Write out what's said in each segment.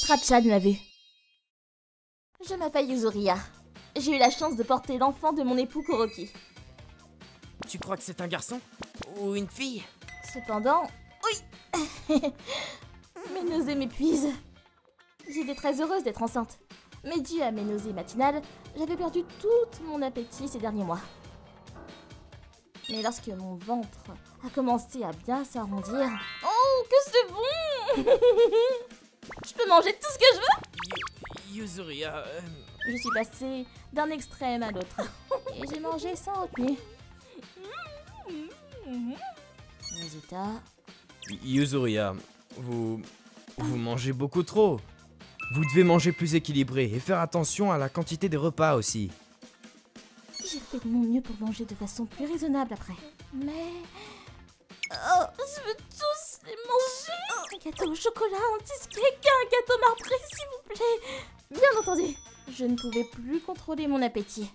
Strachan l'a vu. Je m'appelle Yuzuria. J'ai eu la chance de porter l'enfant de mon époux Kuroki. Tu crois que c'est un garçon? Ou une fille? Cependant, oui. Mes nausées m'épuisent. J'étais très heureuse d'être enceinte. Mais dû à mes nausées matinales, j'avais perdu tout mon appétit ces derniers mois. Mais lorsque mon ventre a commencé à bien s'arrondir... Oh, que c'est bon! Je peux manger tout ce que je veux? Yuzuria... Je suis passée d'un extrême à l'autre. Et j'ai mangé sans retenue. Résultat... Yuzuria, vous mangez beaucoup trop. Vous devez manger plus équilibré et faire attention à la quantité des repas aussi. J'ai fait de mon mieux pour manger de façon plus raisonnable après. Mais... Oh, je veux tous les manger. Un gâteau au chocolat, un cheesecake, un gâteau marbré, s'il vous plaît. Bien entendu, je ne pouvais plus contrôler mon appétit.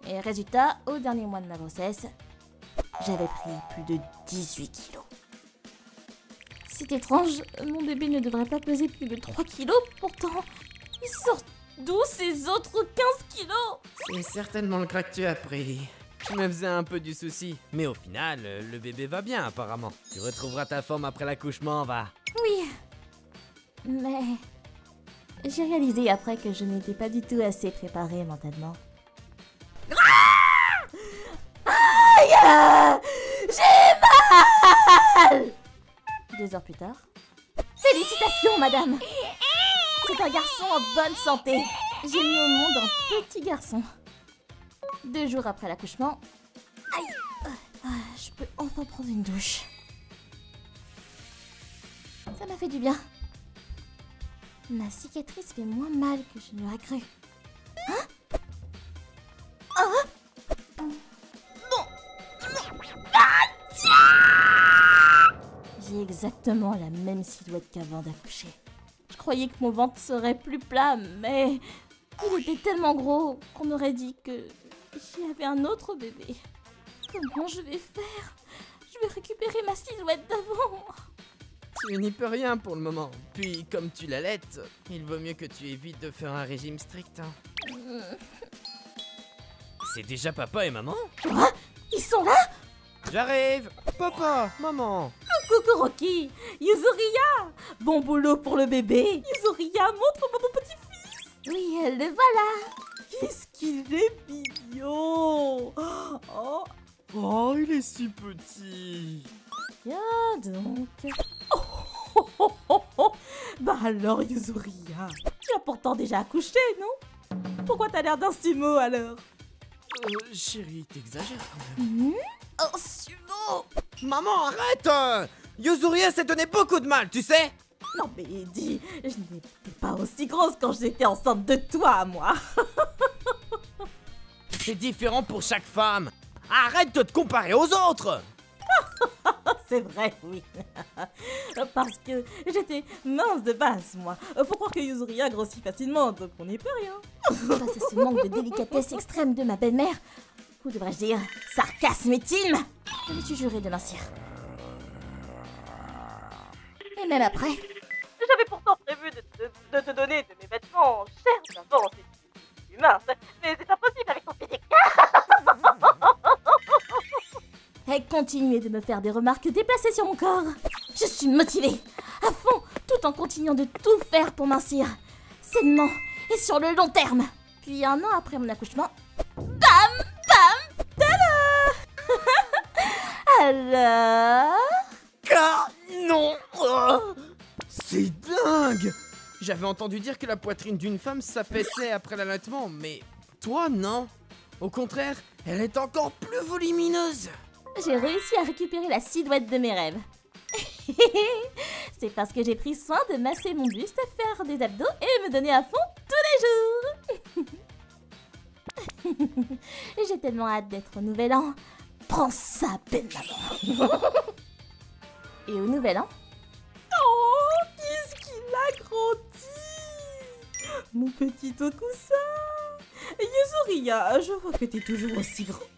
Et résultat, au dernier mois de ma grossesse, j'avais pris plus de 18 kilos. C'est étrange, mon bébé ne devrait pas peser plus de 3 kilos, pourtant, il sort d'où ces autres 15 kilos? C'est certainement le gras que tu as pris. Je me faisais un peu du souci, mais au final, le bébé va bien apparemment. Tu retrouveras ta forme après l'accouchement, va. Oui, mais j'ai réalisé après que je n'étais pas du tout assez préparée mentalement. Aïe! J'ai mal! 2 heures plus tard. Félicitations, madame! C'est un garçon en bonne santé. J'ai mis au monde un petit garçon. 2 jours après l'accouchement, aïe, je peux enfin prendre une douche. Ça m'a fait du bien. Ma cicatrice fait moins mal que je ne l'aurais cru. Hein? Ah? J'ai exactement la même silhouette qu'avant d'accoucher. Je croyais que mon ventre serait plus plat, mais il était tellement gros qu'on aurait dit que j'avais un autre bébé. Comment je vais faire? Je vais récupérer ma silhouette d'avant. Tu n'y peux rien pour le moment. Puis, comme tu l'allaites, il vaut mieux que tu évites de faire un régime strict. Hein. C'est déjà papa et maman? Quoi? Ils sont là? J'arrive! Papa, maman! Coucou Kuroki! Yuzuria! Bon boulot pour le bébé! Yuzuria, montre-moi mon petit-fils! Oui, le voilà! Qu'est-ce qu'il est mignon! Oh, Oh, il est si petit! tiens donc! Bah alors Yuzuria, tu as pourtant déjà accouché, non? Pourquoi t'as l'air d'un sumo alors? Chérie, t'exagères quand même. Oh, sumo! Maman, arrête! Yuzuria s'est donné beaucoup de mal, tu sais? Non mais dis, je n'étais pas aussi grosse quand j'étais enceinte de toi, moi! C'est différent pour chaque femme. Arrête de te comparer aux autres! C'est vrai, oui. Parce que j'étais mince de base, moi. Faut croire que Yuzuria grossit facilement, donc on n'y peut rien. Face à ce manque de délicatesse extrême de ma belle-mère, ou devrais-je dire, sarcasme ultime, je me suis juré de mincir. Et même après... J'avais pourtant prévu de te donner de mes vêtements chers d'avant, c'est mince, mais c'est impossible avec ton physique. Et continuez de me faire des remarques déplacées sur mon corps. Je suis motivée, à fond, tout en continuant de tout faire pour mincir, sainement et sur le long terme. Puis 1 an après mon accouchement, bam, bam, tada! Alors... Ah, non! Oh, c'est dingue! J'avais entendu dire que la poitrine d'une femme s'affaissait après l'allaitement, mais toi, non. Au contraire, elle est encore plus volumineuse. J'ai réussi à récupérer la silhouette de mes rêves. C'est parce que j'ai pris soin de masser mon buste, faire des abdos et me donner à fond tous les jours. Et j'ai tellement hâte d'être au Nouvel An. Prends ça, belle maman. Et au Nouvel An... Oh, qu'est-ce qu'il a grandi! Mon petit Okusa! Yuzuria, je vois que t'es toujours aussi grand.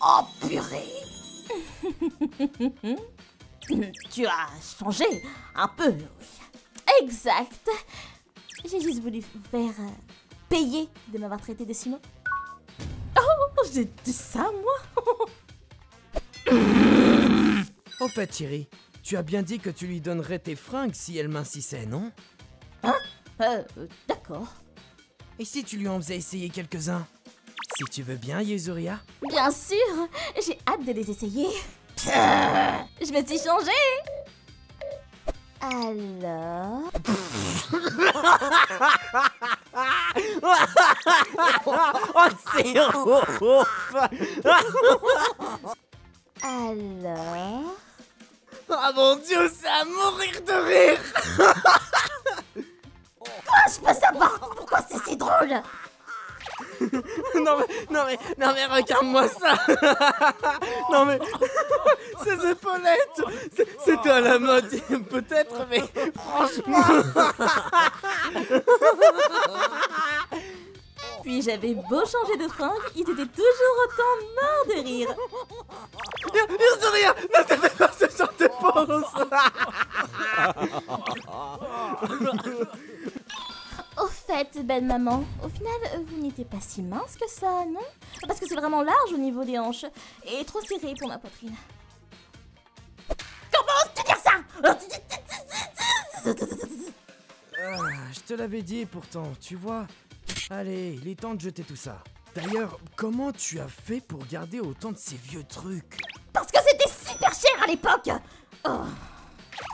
Oh purée! Tu as changé un peu, oui. Exact. J'ai juste voulu vous faire payer de m'avoir traité de si mot. Oh, j'ai dit ça, moi. Au fait, chérie, tu as bien dit que tu lui donnerais tes fringues si elle m'insistait, non? D'accord. Et si tu lui en faisais essayer quelques-uns? Si tu veux bien, Yuzuria? Bien sûr, j'ai hâte de les essayer. Je me suis changée. Alors... Oh, c'est ouf! Alors... Oh mon Dieu, c'est à mourir de rire! Je peux savoir pourquoi c'est si drôle. Non mais regarde-moi ça! Non mais ces épaulettes, c'était à la mode peut-être, mais franchement. Puis j'avais beau changer de fringue, ils étaient toujours autant morts de rire. Yuzuria, ne te fais pas ce genre de pause! Au fait, belle maman, au final, vous n'étiez pas si mince que ça, non? Parce que c'est vraiment large au niveau des hanches et trop serré pour ma poitrine. Comment oses-tu dire ça? Je te l'avais dit pourtant, tu vois. Allez, il est temps de jeter tout ça. D'ailleurs, comment tu as fait pour garder autant de ces vieux trucs? Parce que c'était super cher à l'époque. Oh.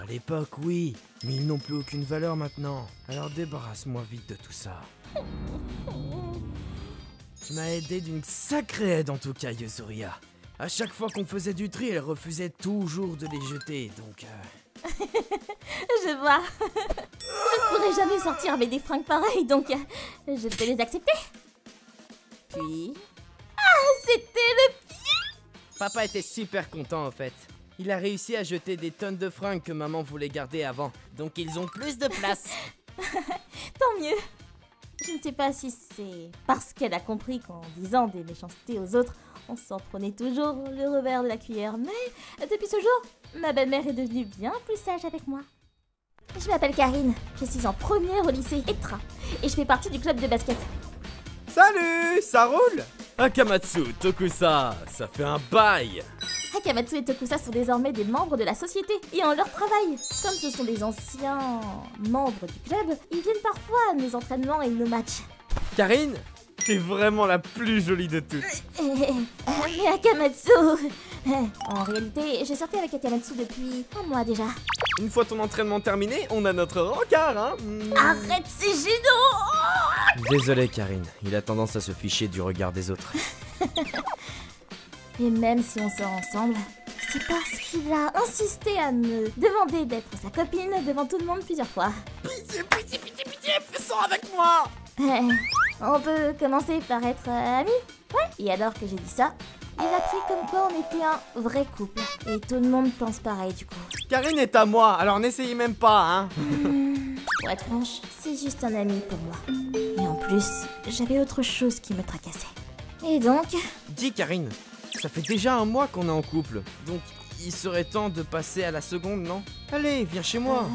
À l'époque, oui, mais ils n'ont plus aucune valeur maintenant. Alors débarrasse-moi vite de tout ça. Tu m'as aidé d'une sacrée aide en tout cas, Yuzuria. À chaque fois qu'on faisait du tri, elle refusait toujours de les jeter, donc... Je vois. Je ne pourrais jamais sortir avec des fringues pareilles, donc je peux les accepter. Puis... Ah, c'était le pire. Papa était super content en fait. Il a réussi à jeter des tonnes de fringues que maman voulait garder avant, donc ils ont plus de place. Tant mieux. Je ne sais pas si c'est parce qu'elle a compris qu'en disant des méchancetés aux autres, on s'en prenait toujours le revers de la cuillère, mais depuis ce jour, ma belle-mère est devenue bien plus sage avec moi. Je m'appelle Karine, je suis en première au lycée ETRA, et je fais partie du club de basket. Salut, ça roule? Akamatsu, Tokusa, ça fait un bail. Akamatsu et Tokusa sont désormais des membres de la société et en leur travail. Comme ce sont des anciens membres du club, ils viennent parfois à nos entraînements et nos matchs. Karine, t'es vraiment la plus jolie de toutes. Mais Akamatsu... En réalité, j'ai sorti avec Akamatsu depuis un mois déjà. Une fois ton entraînement terminé, on a notre rencard, hein. Arrête, c'est gênant. Désolé Karine, il a tendance à se ficher du regard des autres. Et même si on sort ensemble, c'est parce qu'il a insisté à me demander d'être sa copine devant tout le monde plusieurs fois. Pitié, fais ça avec moi. On peut commencer par être amis? Ouais. Et alors que j'ai dit ça, il a pris comme quoi on était un vrai couple. Et tout le monde pense pareil du coup. Karine est à moi, alors n'essayez même pas, hein. Pour être franche, c'est juste un ami pour moi. Et en plus, j'avais autre chose qui me tracassait. Et donc... Dis Karine, ça fait déjà un mois qu'on est en couple, donc il serait temps de passer à la seconde, non? Allez, viens chez moi.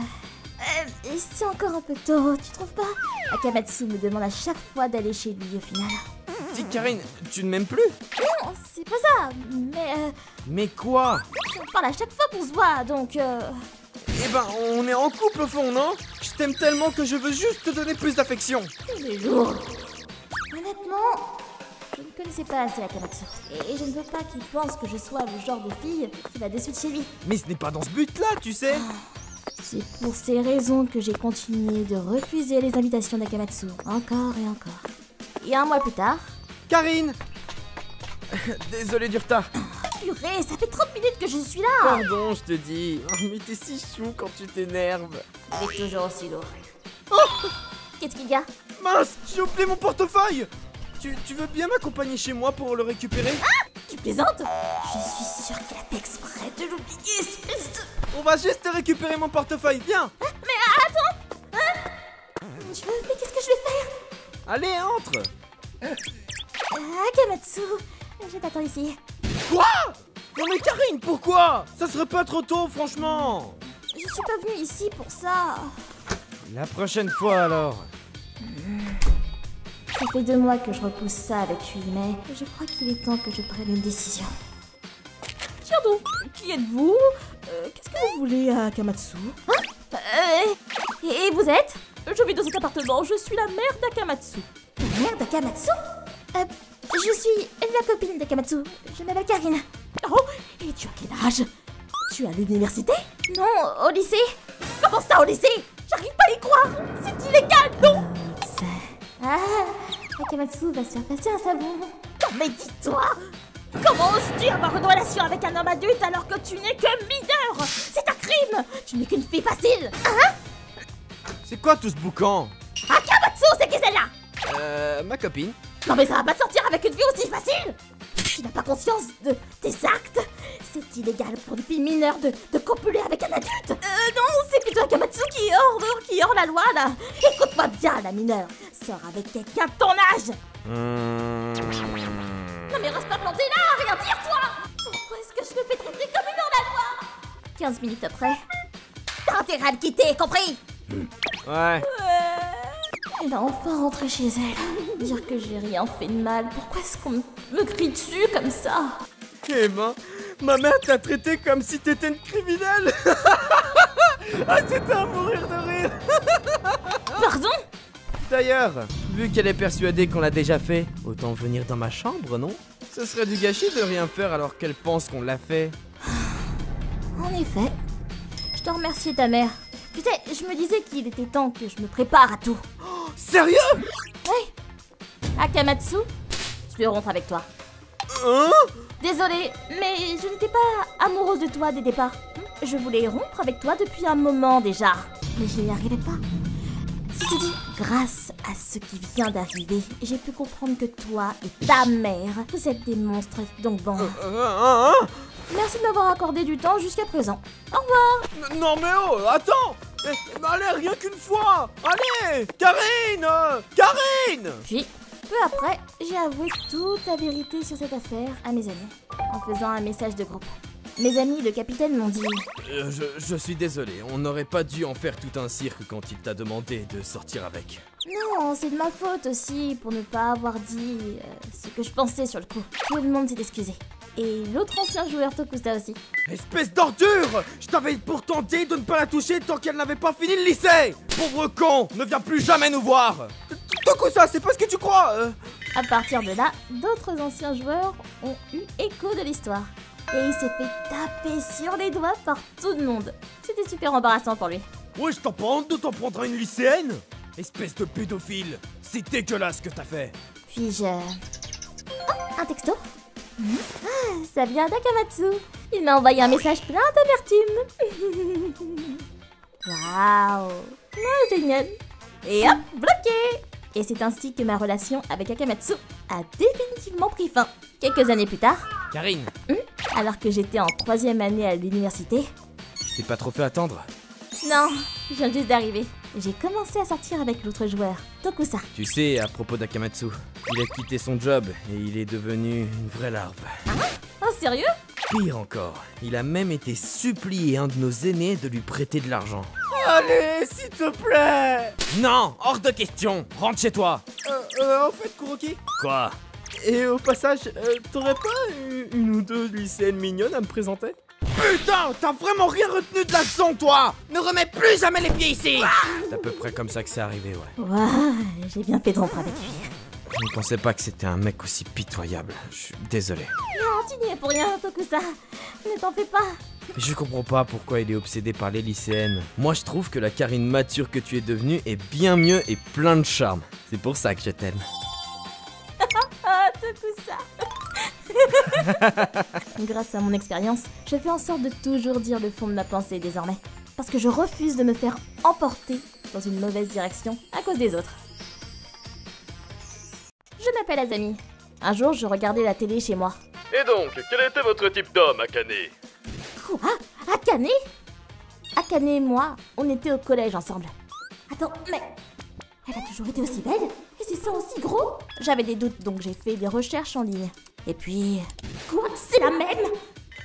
C'est encore un peu tôt, tu trouves pas? Akamatsu me demande à chaque fois d'aller chez lui au final. Dis Karine, tu ne m'aimes plus? Non, c'est pas ça, mais Mais quoi? on parle à chaque fois qu'on se voit, donc Eh ben, on est en couple au fond, non? Je t'aime tellement que je veux juste te donner plus d'affection. tous les jours. Honnêtement, je ne connaissais pas assez Akamatsu. Et je ne veux pas qu'il pense que je sois le genre de fille qui va de suite chez lui. Mais ce n'est pas dans ce but-là, tu sais. C'est pour ces raisons que j'ai continué de refuser les invitations d'Akamatsu, encore et encore. Et un mois plus tard... Karine! Désolé du retard. Purée, ça fait 30 minutes que je suis là. Pardon, je te dis. Oh, mais t'es si chou quand tu t'énerves. Il est toujours aussi lourd. Qu'est-ce qu'il y a? Mince, j'ai oublié mon portefeuille. Tu veux bien m'accompagner chez moi pour le récupérer? Tu plaisantes? Je suis sûre qu'il a fait exprès de l'oublier, espèce de... On va juste récupérer mon portefeuille, viens. Mais attends! Mais qu'est-ce que je vais faire? Allez, entre. Akamatsu, je t'attends ici. Quoi? Non mais Karine, pourquoi? Ça serait pas trop tôt, franchement. Je suis pas venue ici pour ça. La prochaine fois alors. Ça fait 2 mois que je repousse ça avec lui, mais je crois qu'il est temps que je prenne une décision. Tiens donc, qui êtes-vous? Qu'est-ce que vous voulez à Akamatsu? Et vous êtes? Je vis dans cet appartement, je suis la mère d'Akamatsu. La mère d'Akamatsu? Je suis la copine d'Akamatsu. Je m'appelle Karine. Oh, et tu as quel âge? Tu es à l'université? Non, au lycée. Comment ça au lycée? J'arrive pas à y croire! C'est illégal, non? Ah, Akamatsu va se faire passer un savon. Non mais dis-toi! Comment oses-tu avoir une relation avec un homme adulte alors que tu n'es que mineur? C'est un crime! Tu n'es qu'une fille facile! Hein? C'est quoi tout ce boucan? Akamatsu, c'est qui celle-là? Ma copine. Non mais ça va pas te sortir avec une fille aussi facile! Tu n'as pas conscience de tes actes? C'est illégal pour une fille mineure de copuler avec un adulte! Non, c'est plutôt Akamatsu qui est hors la loi là! Écoute-moi bien, la mineure! Sors avec quelqu'un de ton âge! Non mais reste pas planté là! Rien dire toi! Pourquoi est-ce que je me fais traiter comme une hors la loi? 15 minutes après. T'as intérêt à le quitter, compris? Ouais. Elle va enfin rentrer chez elle. Dire que j'ai rien fait de mal. Pourquoi est-ce qu'on me crie dessus comme ça? Eh ben, ma mère t'a traité comme si t'étais une criminelle. Ah, c'était à mourir de rire. Pardon? D'ailleurs, vu qu'elle est persuadée qu'on l'a déjà fait, autant venir dans ma chambre, non? Ce serait du gâchis de rien faire alors qu'elle pense qu'on l'a fait. En effet. Je te remercie ta mère. Tu sais, je me disais qu'il était temps que je me prépare à tout. Sérieux? Oui. Akamatsu, je veux rompre avec toi. Hein? Désolée, mais je n'étais pas amoureuse de toi dès le départ. Je voulais rompre avec toi depuis un moment déjà. Mais je n'y arrivais pas. Ceci dit, grâce à ce qui vient d'arriver, j'ai pu comprendre que toi et ta mère, vous êtes des monstres. Donc bon, merci de m'avoir accordé du temps jusqu'à présent. Au revoir. Non mais oh, attends! Allez, rien qu'une fois! Allez! Karine! Karine! Puis, peu après, j'ai avoué toute la vérité sur cette affaire à mes amis, en faisant un message de groupe. Mes amis, le capitaine, m'ont dit... Je suis désolé, on n'aurait pas dû en faire tout un cirque quand il t'a demandé de sortir avec. Non, c'est de ma faute aussi, pour ne pas avoir dit ce que je pensais sur le coup. Tout le monde s'est excusé. Et l'autre ancien joueur Tokusa aussi. Espèce d'ordure! Je t'avais pourtant dit de ne pas la toucher tant qu'elle n'avait pas fini le lycée! Pauvre con! Ne viens plus jamais nous voir! Tokusa, c'est pas ce que tu crois! À partir de là, d'autres anciens joueurs ont eu écho de l'histoire. Et il s'est fait taper sur les doigts par tout le monde. C'était super embarrassant pour lui. Ouais, je t'en pas honte de t'en prendre à une lycéenne? Espèce de pédophile! C'est dégueulasse ce que t'as fait! Puis je... Oh, un texto. Ah, ça vient d'Akamatsu. Il m'a envoyé un message plein d'amertume. Waouh. Oh, génial. Et hop, bloqué. Et c'est ainsi que ma relation avec Akamatsu a définitivement pris fin. Quelques années plus tard, Karine! alors que j'étais en 3e année à l'université... Je t'ai pas trop fait attendre? Non, je viens juste d'arriver. J'ai commencé à sortir avec l'autre joueur, Tokusa. Tu sais, à propos d'Akamatsu, il a quitté son job et il est devenu une vraie larve. Oh, sérieux? Pire encore, il a même été supplié un de nos aînés de lui prêter de l'argent. Allez, s'il te plaît! Non, hors de question, rentre chez toi! En fait, Kuroki? Quoi? Et au passage, t'aurais pas une ou deux lycéennes mignonnes à me présenter? Putain, t'as vraiment rien retenu de la leçon, toi! Ne remets plus jamais les pieds ici! C'est à peu près comme ça que c'est arrivé, ouais. Waouh, j'ai bien fait de rompre avec lui. Je ne pensais pas que c'était un mec aussi pitoyable. Je suis désolé. Non, tu n'y es pour rien, Tokusa. Ne t'en fais pas. Je comprends pas pourquoi il est obsédé par les lycéennes. Moi, je trouve que la Karine mature que tu es devenue est bien mieux et plein de charme. C'est pour ça que je t'aime. Ah, Tokusa. Grâce à mon expérience, je fais en sorte de toujours dire le fond de ma pensée désormais. Parce que je refuse de me faire emporter dans une mauvaise direction à cause des autres. Je m'appelle Azami. Un jour, je regardais la télé chez moi. Et donc, quel était votre type d'homme, Akane? Quoi? Akane? Akane et moi, on était au collège ensemble. Attends, mais... Elle a toujours été aussi belle? Et c'est ça aussi gros? J'avais des doutes, donc j'ai fait des recherches en ligne. Et puis... Quoi? C'est la même?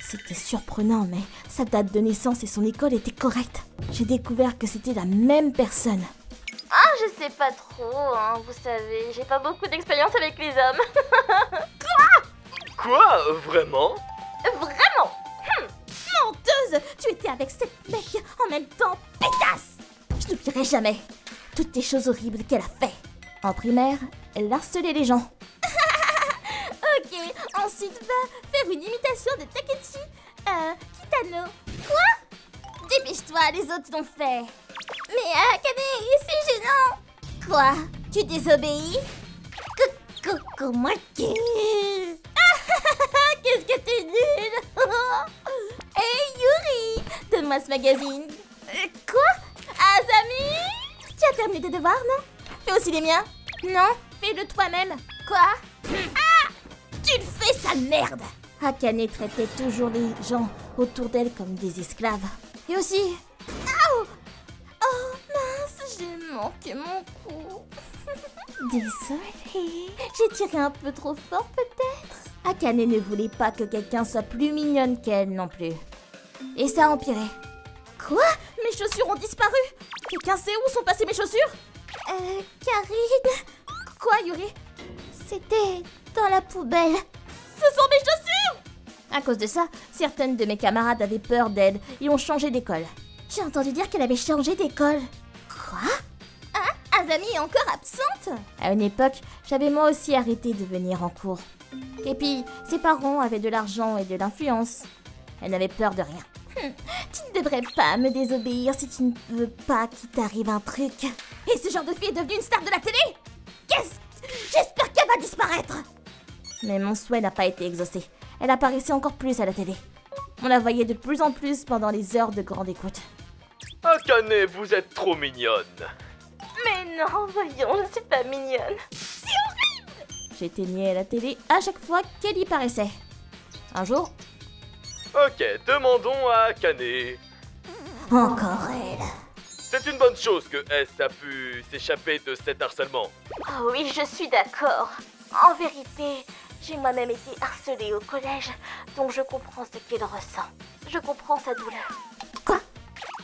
C'était surprenant, mais sa date de naissance et son école étaient correctes. J'ai découvert que c'était la même personne. Ah, je sais pas trop, hein, vous savez, j'ai pas beaucoup d'expérience avec les hommes. Quoi? Vraiment? Vraiment? Menteuse! Tu étais avec cette mec en même temps, pétasse! Je n'oublierai jamais toutes les choses horribles qu'elle a fait. En primaire, elle harcelait les gens. Ok, ensuite va faire une imitation de Takechi Kitano. Quoi? Dépêche-toi, les autres l'ont fait. Mais Akane, c'est gênant. Quoi? Tu désobéis? Comment que... Qu'est-ce que t'es nulle. Hey Yuri, donne-moi ce magazine. Quoi? Azami? Tu as terminé tes devoirs, non? Fais aussi les miens. Non, fais-le toi-même. Quoi? Ah! Tu le fais, sale merde! Akane traitait toujours les gens autour d'elle comme des esclaves. Et aussi... Oh! Oh mince, j'ai manqué mon coup. Désolée, j'ai tiré un peu trop fort peut-être. Akane ne voulait pas que quelqu'un soit plus mignonne qu'elle non plus. Et ça a empiré. Quoi? Mes chaussures ont disparu? Quelqu'un sait où sont passées mes chaussures? Karine... Quoi, Yuri? C'était dans la poubelle. Ce sont mes chaussures! À cause de ça, certaines de mes camarades avaient peur d'elle et ont changé d'école. J'ai entendu dire qu'elle avait changé d'école. Quoi? Hein? Azami est encore absente? À une époque, j'avais moi aussi arrêté de venir en cours. Et puis, ses parents avaient de l'argent et de l'influence. Elle n'avait peur de rien. Tu ne devrais pas me désobéir si tu ne veux pas qu'il t'arrive un truc. Et ce genre de fille est devenue une star de la télé? J'espère qu'elle va disparaître. Mais mon souhait n'a pas été exaucé. Elle apparaissait encore plus à la télé. On la voyait de plus en plus pendant les heures de grande écoute. Akane, vous êtes trop mignonne. Mais non, voyons, je suis pas mignonne. J'éteignais la télé à chaque fois qu'elle y paraissait. Un jour... Ok, demandons à Akane. Encore elle. C'est une bonne chose que S a pu s'échapper de cet harcèlement. Oh oui, je suis d'accord. En vérité, j'ai moi-même été harcelée au collège, donc je comprends ce qu'elle ressent. Je comprends sa douleur. Quoi?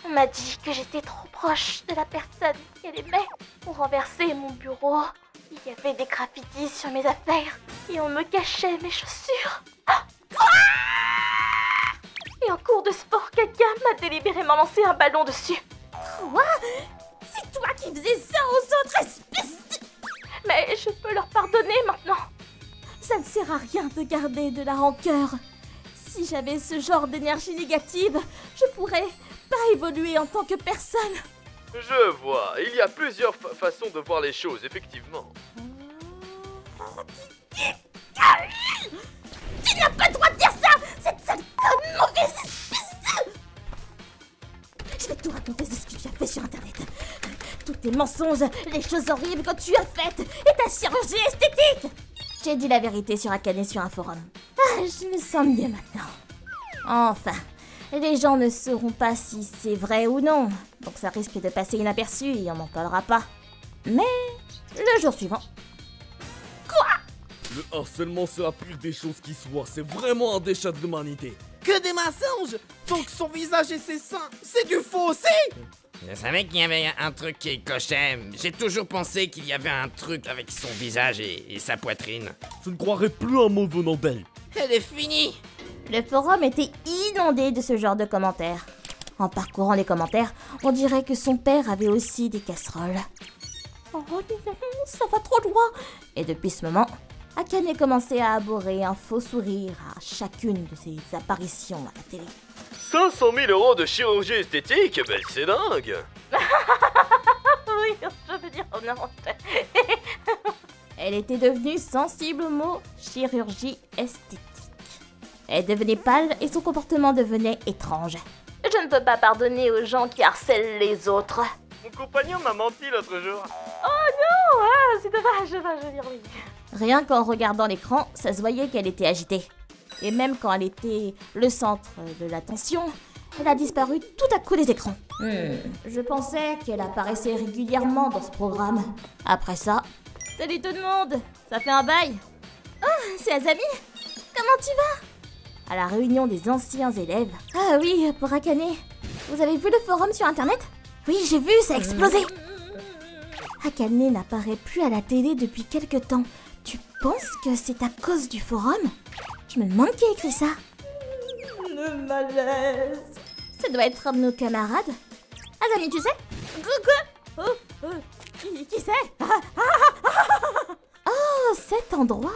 On m'a dit que j'étais trop proche de la personne qu'elle aimait. On renversait mon bureau, il y avait des graffitis sur mes affaires, et on me cachait mes chaussures. Ah! Et en cours de sport, quelqu'un m'a délibérément lancé un ballon dessus. Quoi? C'est toi qui faisais ça aux autres espèces? Mais je peux leur pardonner maintenant. Ça ne sert à rien de garder de la rancœur. Si j'avais ce genre d'énergie négative, je pourrais pas évoluer en tant que personne. Je vois, il y a plusieurs façons de voir les choses, effectivement. Tu n'as pas le droit de dire ça! Cette sale conne mauvaise espèce! Je vais tout raconter de ce que tu as fait sur internet. Tous tes mensonges, les choses horribles que tu as faites et ta chirurgie esthétique! J'ai dit la vérité sur Akane sur un forum. Ah, je me sens mieux maintenant. Enfin, les gens ne sauront pas si c'est vrai ou non, donc ça risque de passer inaperçu et on n'en parlera pas. Mais le jour suivant... Le harcèlement, c'est la pire des choses qui soient. C'est vraiment un déchet de l'humanité. Que des mensonges! Donc son visage et ses seins, c'est du faux aussi! Je savais qu'il y avait un truc qui clochait. J'ai toujours pensé qu'il y avait un truc avec son visage et sa poitrine. Je ne croirais plus un mot venant d'elle. Elle est finie! Le forum était inondé de ce genre de commentaires. En parcourant les commentaires, on dirait que son père avait aussi des casseroles. Oh non, ça va trop loin! Et depuis ce moment, Akane commençait à abhorrer un faux sourire à chacune de ses apparitions à la télé. 500 000 € de chirurgie esthétique, ben c'est dingue. Oui, je veux dire, oh non. Elle était devenue sensible au mot chirurgie esthétique. Elle devenait pâle et son comportement devenait étrange. Je ne peux pas pardonner aux gens qui harcèlent les autres. Mon compagnon m'a menti l'autre jour. Oh non, ah, c'est dommage, je vais dire oui. Rien qu'en regardant l'écran, ça se voyait qu'elle était agitée. Et même quand elle était le centre de l'attention, elle a disparu tout à coup des écrans. Je pensais qu'elle apparaissait régulièrement dans ce programme. Après ça... Salut tout le monde! Ça fait un bail! Oh, c'est Azami! Comment tu vas? à la réunion des anciens élèves. Ah oui, pour Akane. Vous avez vu le forum sur internet? Oui, j'ai vu, ça a explosé. Akane n'apparaît plus à la télé depuis quelque temps. Tu penses que c'est à cause du forum? Je me demande qui a écrit ça. Le malaise. Ça doit être un de nos camarades. Azami, tu sais? Quoi? Qui c'est? Oh, cet endroit.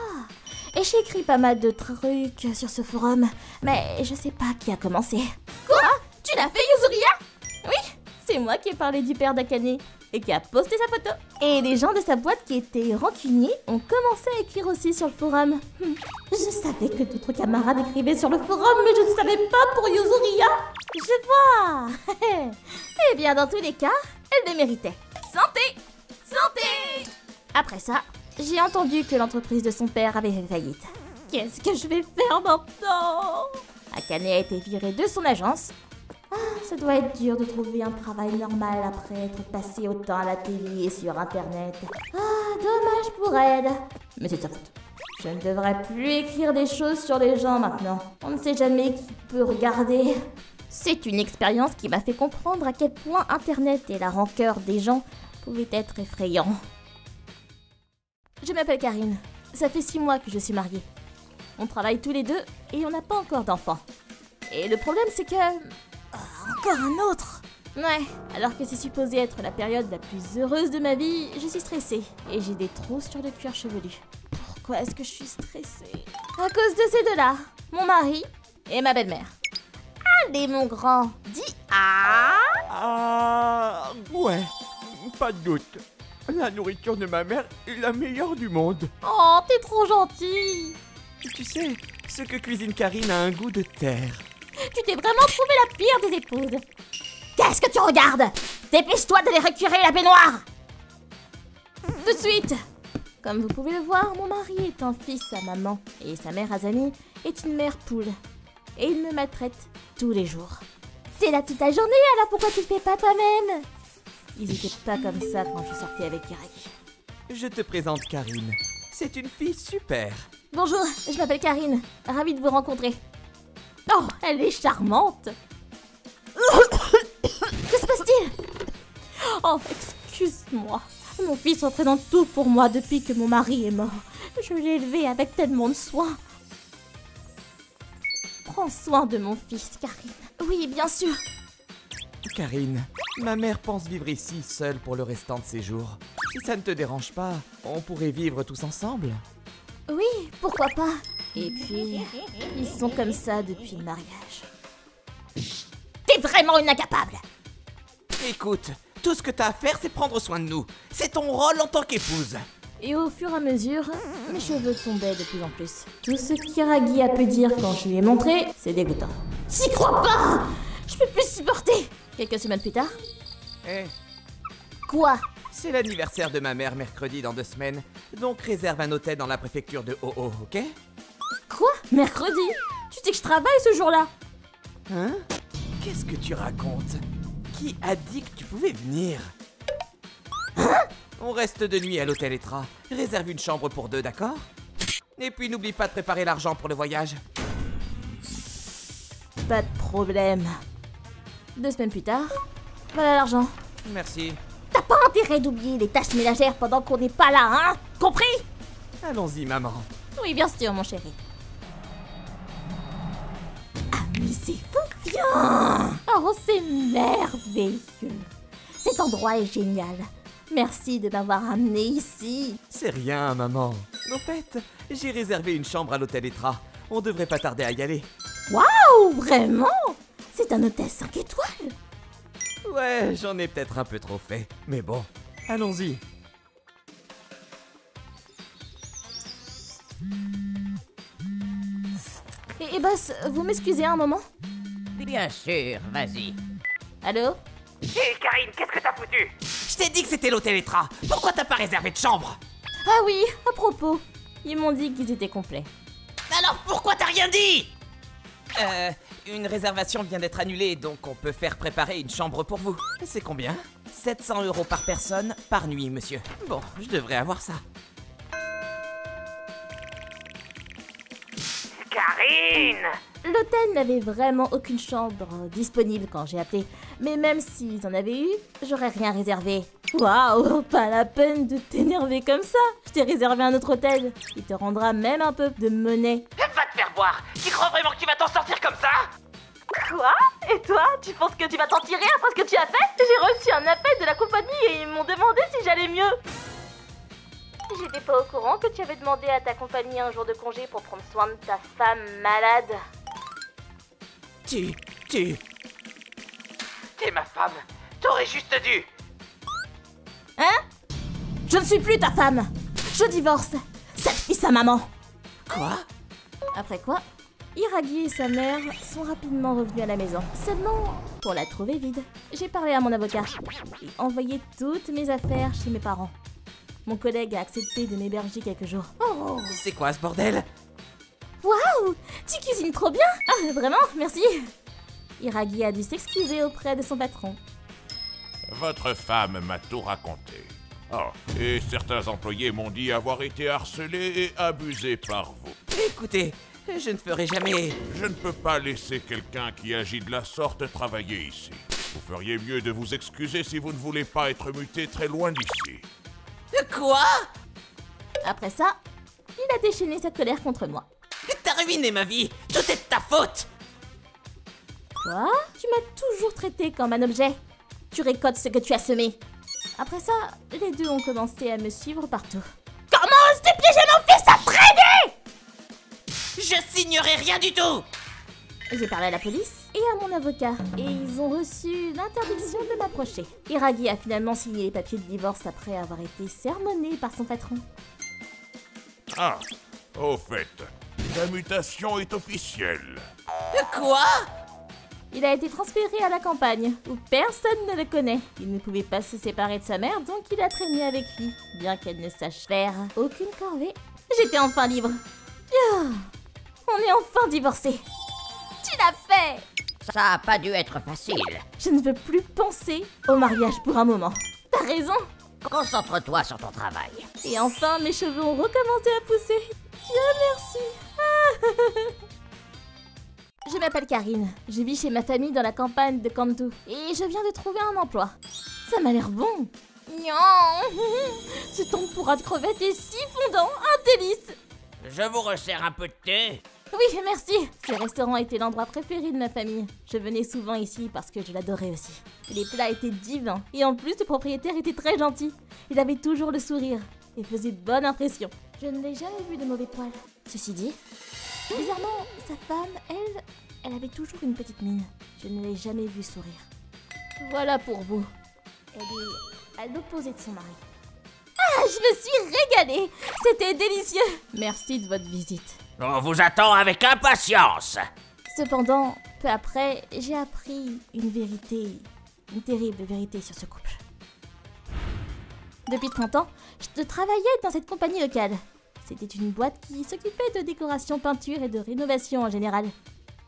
Et j'ai écrit pas mal de trucs sur ce forum, mais je sais pas qui a commencé. Quoi? Tu l'as fait, Yuzuria? Oui, c'est moi qui ai parlé du père d'Akane et qui a posté sa photo. Et les gens de sa boîte qui étaient rancuniers ont commencé à écrire aussi sur le forum. Je savais que d'autres camarades écrivaient sur le forum, mais je ne savais pas pour Yuzuria. Je vois. Eh bien, dans tous les cas, elle le méritait. Santé! Santé! Après ça, j'ai entendu que l'entreprise de son père avait fait faillite. Qu'est-ce que je vais faire maintenant? Akane a été virée de son agence. Ah, ça doit être dur de trouver un travail normal après être passé autant à la télé et sur internet. Ah, dommage pour elle. Mais c'est de sa faute. Je ne devrais plus écrire des choses sur les gens maintenant. On ne sait jamais qui peut regarder. C'est une expérience qui m'a fait comprendre à quel point internet et la rancœur des gens pouvaient être effrayants. Je m'appelle Karine. Ça fait 6 mois que je suis mariée. On travaille tous les deux et on n'a pas encore d'enfants. Et le problème c'est que... encore un autre. Ouais, alors que c'est supposé être la période la plus heureuse de ma vie, je suis stressée. Et j'ai des trous sur le cuir chevelu. Pourquoi est-ce que je suis stressée? À cause de ces deux-là. Mon mari et ma belle-mère. Allez mon grand, dis ah. Ah, ouais, pas de doute. La nourriture de ma mère est la meilleure du monde. Oh, t'es trop gentil. Tu sais, ce que cuisine Karine a un goût de terre. Tu t'es vraiment trouvé la pire des épouses. Qu'est-ce que tu regardes? Dépêche-toi d'aller récurer la baignoire. Tout de suite. Comme vous pouvez le voir, mon mari est un fils à maman et sa mère Azami est une mère poule. Et il me maltraite tous les jours. T'es là toute la journée, alors pourquoi tu le fais pas toi-même? Ils étaient pas comme ça quand je sortais avec Kiragi. Je te présente Karine. C'est une fille super. Bonjour, je m'appelle Karine. Ravie de vous rencontrer. Oh, elle est charmante. Que se passe-t-il? Oh, excuse-moi. Mon fils représente tout pour moi depuis que mon mari est mort. Je l'ai élevé avec tellement de soin. Prends soin de mon fils, Karine. Oui, bien sûr. Karine, ma mère pense vivre ici seule pour le restant de ses jours. Si ça ne te dérange pas, on pourrait vivre tous ensemble. Oui, pourquoi pas. Et puis, ils sont comme ça depuis le mariage. T'es vraiment une incapable. Écoute, tout ce que t'as à faire, c'est prendre soin de nous. C'est ton rôle en tant qu'épouse. Et au fur et à mesure, mes cheveux tombaient de plus en plus. Tout ce qu'Iragi a pu dire quand je lui ai montré, c'est dégoûtant. J'y crois pas. Je peux plus supporter. Quelques semaines plus tard. Quoi? C'est l'anniversaire de ma mère mercredi dans 2 semaines, donc réserve un hôtel dans la préfecture de Ho-Oh, ok? Quoi? Mercredi? Tu sais que je travaille ce jour-là? Hein? Qu'est-ce que tu racontes? Qui a dit que tu pouvais venir? Hein? On reste de nuit à l'hôtel Etra. Réserve une chambre pour 2, d'accord? Et puis n'oublie pas de préparer l'argent pour le voyage. Pas de problème. 2 semaines plus tard, voilà l'argent. Merci. T'as pas intérêt d'oublier les tâches ménagères pendant qu'on n'est pas là, hein? Compris? Allons-y, maman. Oui, bien sûr, mon chéri. Amusez-vous bien! Oh, c'est merveilleux! Cet endroit est génial. Merci de m'avoir amené ici. C'est rien, maman. En fait, j'ai réservé une chambre à l'hôtel Etra. On devrait pas tarder à y aller. Waouh, vraiment? C'est un hôtel 5 étoiles? Ouais, j'en ai peut-être un peu trop fait. Mais bon, allons-y. Et boss, vous m'excusez un moment? Bien sûr, vas-y. Allô? Hé, Karine, qu'est-ce que t'as foutu? Je t'ai dit que c'était l'hôtel Etra. Pourquoi t'as pas réservé de chambre? Ah oui, à propos. Ils m'ont dit qu'ils étaient complets. Alors pourquoi t'as rien dit? Une réservation vient d'être annulée, donc on peut faire préparer une chambre pour vous. C'est combien? 700 € par personne, par nuit, monsieur. Bon, je devrais avoir ça. Karine, L'hôtel n'avait vraiment aucune chambre disponible quand j'ai appelé, mais même s'ils en avaient eu, j'aurais rien réservé. Waouh, pas la peine de t'énerver comme ça. Je t'ai réservé un autre hôtel. Il te rendra même un peu de monnaie. Va te faire voir. Tu crois vraiment que tu vas t'en sortir comme ça? Quoi? Et toi? Tu penses que tu vas t'en tirer après ce que tu as fait? J'ai reçu un appel de la compagnie et ils m'ont demandé si j'allais mieux. J'étais pas au courant que tu avais demandé à ta compagnie un jour de congé pour prendre soin de ta femme malade. T'es ma femme. T'aurais juste dû. Hein? Je ne suis plus ta femme. Je divorce. Cette fille, sa maman. Quoi? Après quoi, Iragi et sa mère sont rapidement revenus à la maison. Seulement, pour la trouver vide, j'ai parlé à mon avocat et envoyé toutes mes affaires chez mes parents. Mon collègue a accepté de m'héberger quelques jours. Oh, C'est quoi ce bordel? waouh! Tu cuisines trop bien! Ah, vraiment? Merci! Iragi a dû s'excuser auprès de son patron. Votre femme m'a tout raconté. Oh, et certains employés m'ont dit avoir été harcelés et abusés par vous. Écoutez, je ne ferai jamais... Je ne peux pas laisser quelqu'un qui agit de la sorte travailler ici. Vous feriez mieux de vous excuser si vous ne voulez pas être muté très loin d'ici. Quoi? Après ça, il a déchaîné sa colère contre moi. T'as ruiné ma vie! Tout est de ta faute! Quoi? Tu m'as toujours traité comme un objet. Tu récoltes ce que tu as semé. Après ça, les deux ont commencé à me suivre partout. Comment oses-tu piéger mon fils à traîner? Je signerai rien du tout! J'ai parlé à la police et à mon avocat, et ils ont reçu l'interdiction de m'approcher. Iragi a finalement signé les papiers de divorce après avoir été sermonné par son patron. Ah, au fait, la mutation est officielle. Quoi? Il a été transféré à la campagne, où personne ne le connaît. Il ne pouvait pas se séparer de sa mère, donc il a traîné avec lui, bien qu'elle ne sache faire aucune corvée. J'étais enfin libre. Ah, on est enfin divorcés. Tu l'as fait! Ça a pas dû être facile. Je ne veux plus penser au mariage pour un moment. T'as raison. Concentre-toi sur ton travail. Et enfin, mes cheveux ont recommencé à pousser. Dieu merci. Je m'appelle Karine. Je vis chez ma famille dans la campagne de Kanto. Et je viens de trouver un emploi. Ça m'a l'air bon. Non. Ce tempura de crevettes est si fondant, un délice. Je vous resserre un peu de thé. Oui, merci. Ce restaurant était l'endroit préféré de ma famille. Je venais souvent ici parce que je l'adorais aussi. Les plats étaient divins. Et en plus, le propriétaire était très gentil. Il avait toujours le sourire et faisait bonne impression. Je ne l'ai jamais vu de mauvais poil. Ceci dit, bizarrement, sa femme, elle avait toujours une petite mine. Je ne l'ai jamais vue sourire. Voilà pour vous. Elle est à l'opposé de son mari. Ah, je me suis régalée. C'était délicieux. Merci de votre visite. On vous attend avec impatience. Cependant, peu après, j'ai appris une vérité, une terrible vérité sur ce couple. Depuis 30 ans, je travaillais dans cette compagnie locale. C'était une boîte qui s'occupait de décoration, peinture et de rénovation en général.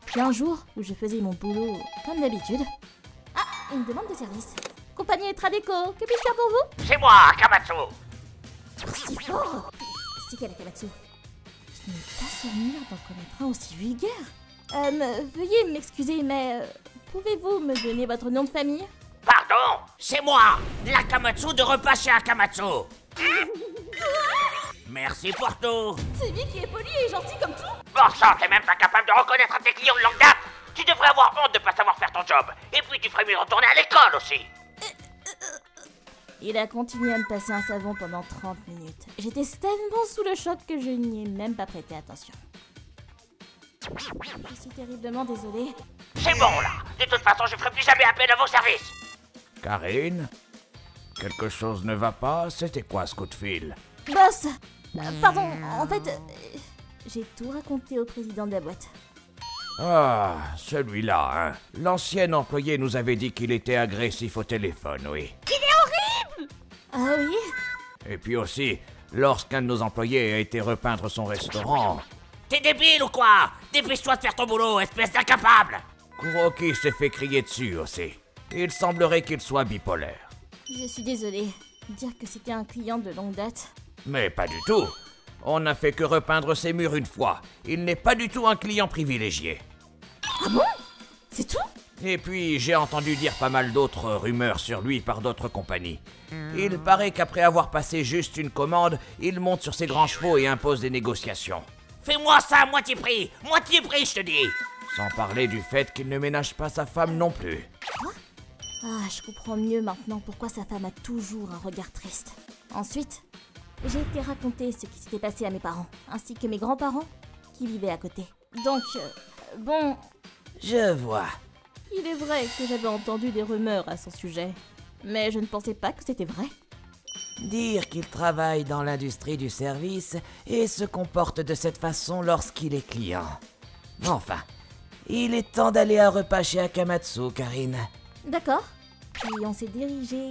Puis un jour, où je faisais mon boulot comme d'habitude... Ah, une demande de service. Compagnie Tradeco, que puis-je faire pour vous? C'est moi, Kamatsu. Si fort! C'est quel Akamatsu? Je n'ai pas souvenir d'en connaître un aussi vulgaire. Veuillez m'excuser, mais pouvez-vous me donner votre nom de famille? Pardon, c'est moi, l'Akamatsu de repas chez Akamatsu. Merci pour tout. C'est lui qui est poli et gentil comme tout. Bon sang, t'es même pas capable de reconnaître tes clients de longue date. Tu devrais avoir honte de pas savoir faire ton job. Et puis tu ferais mieux de retourner à l'école aussi. Il a continué à me passer un savon pendant 30 minutes. J'étais tellement sous le choc que je n'y ai même pas prêté attention. Je suis terriblement désolée. C'est bon là. De toute façon, je ferai plus jamais appel à vos services. Karine? Quelque chose ne va pas? C'était quoi ce coup de fil? Boss! Pardon, en fait, j'ai tout raconté au président de la boîte. Ah, celui-là, hein. L'ancien employé nous avait dit qu'il était agressif au téléphone, oui. Ah oui? Et puis aussi, lorsqu'un de nos employés a été repeindre son restaurant, T'es débile ou quoi? Dépêche-toi de faire ton boulot, espèce d'incapable. Kuroki s'est fait crier dessus aussi. Il semblerait qu'il soit bipolaire. Je suis désolée. Dire que c'était un client de longue date. Mais pas du tout. On n'a fait que repeindre ses murs une fois. Il n'est pas du tout un client privilégié. Ah bon? C'est tout? Et puis, j'ai entendu dire pas mal d'autres rumeurs sur lui par d'autres compagnies. Il paraît qu'après avoir passé juste une commande, il monte sur ses grands chevaux et impose des négociations. Fais-moi ça à moitié prix, je te dis. Sans parler du fait qu'il ne ménage pas sa femme non plus. Ah, je comprends mieux maintenant pourquoi sa femme a toujours un regard triste. Ensuite, j'ai été raconter ce qui s'était passé à mes parents, ainsi que mes grands-parents qui vivaient à côté. Donc, bon, Je vois. il est vrai que j'avais entendu des rumeurs à son sujet, mais je ne pensais pas que c'était vrai. Dire qu'il travaille dans l'industrie du service et se comporte de cette façon lorsqu'il est client. Enfin, il est temps d'aller à un repas chez Akamatsu, Karine. D'accord. Puis on s'est dirigé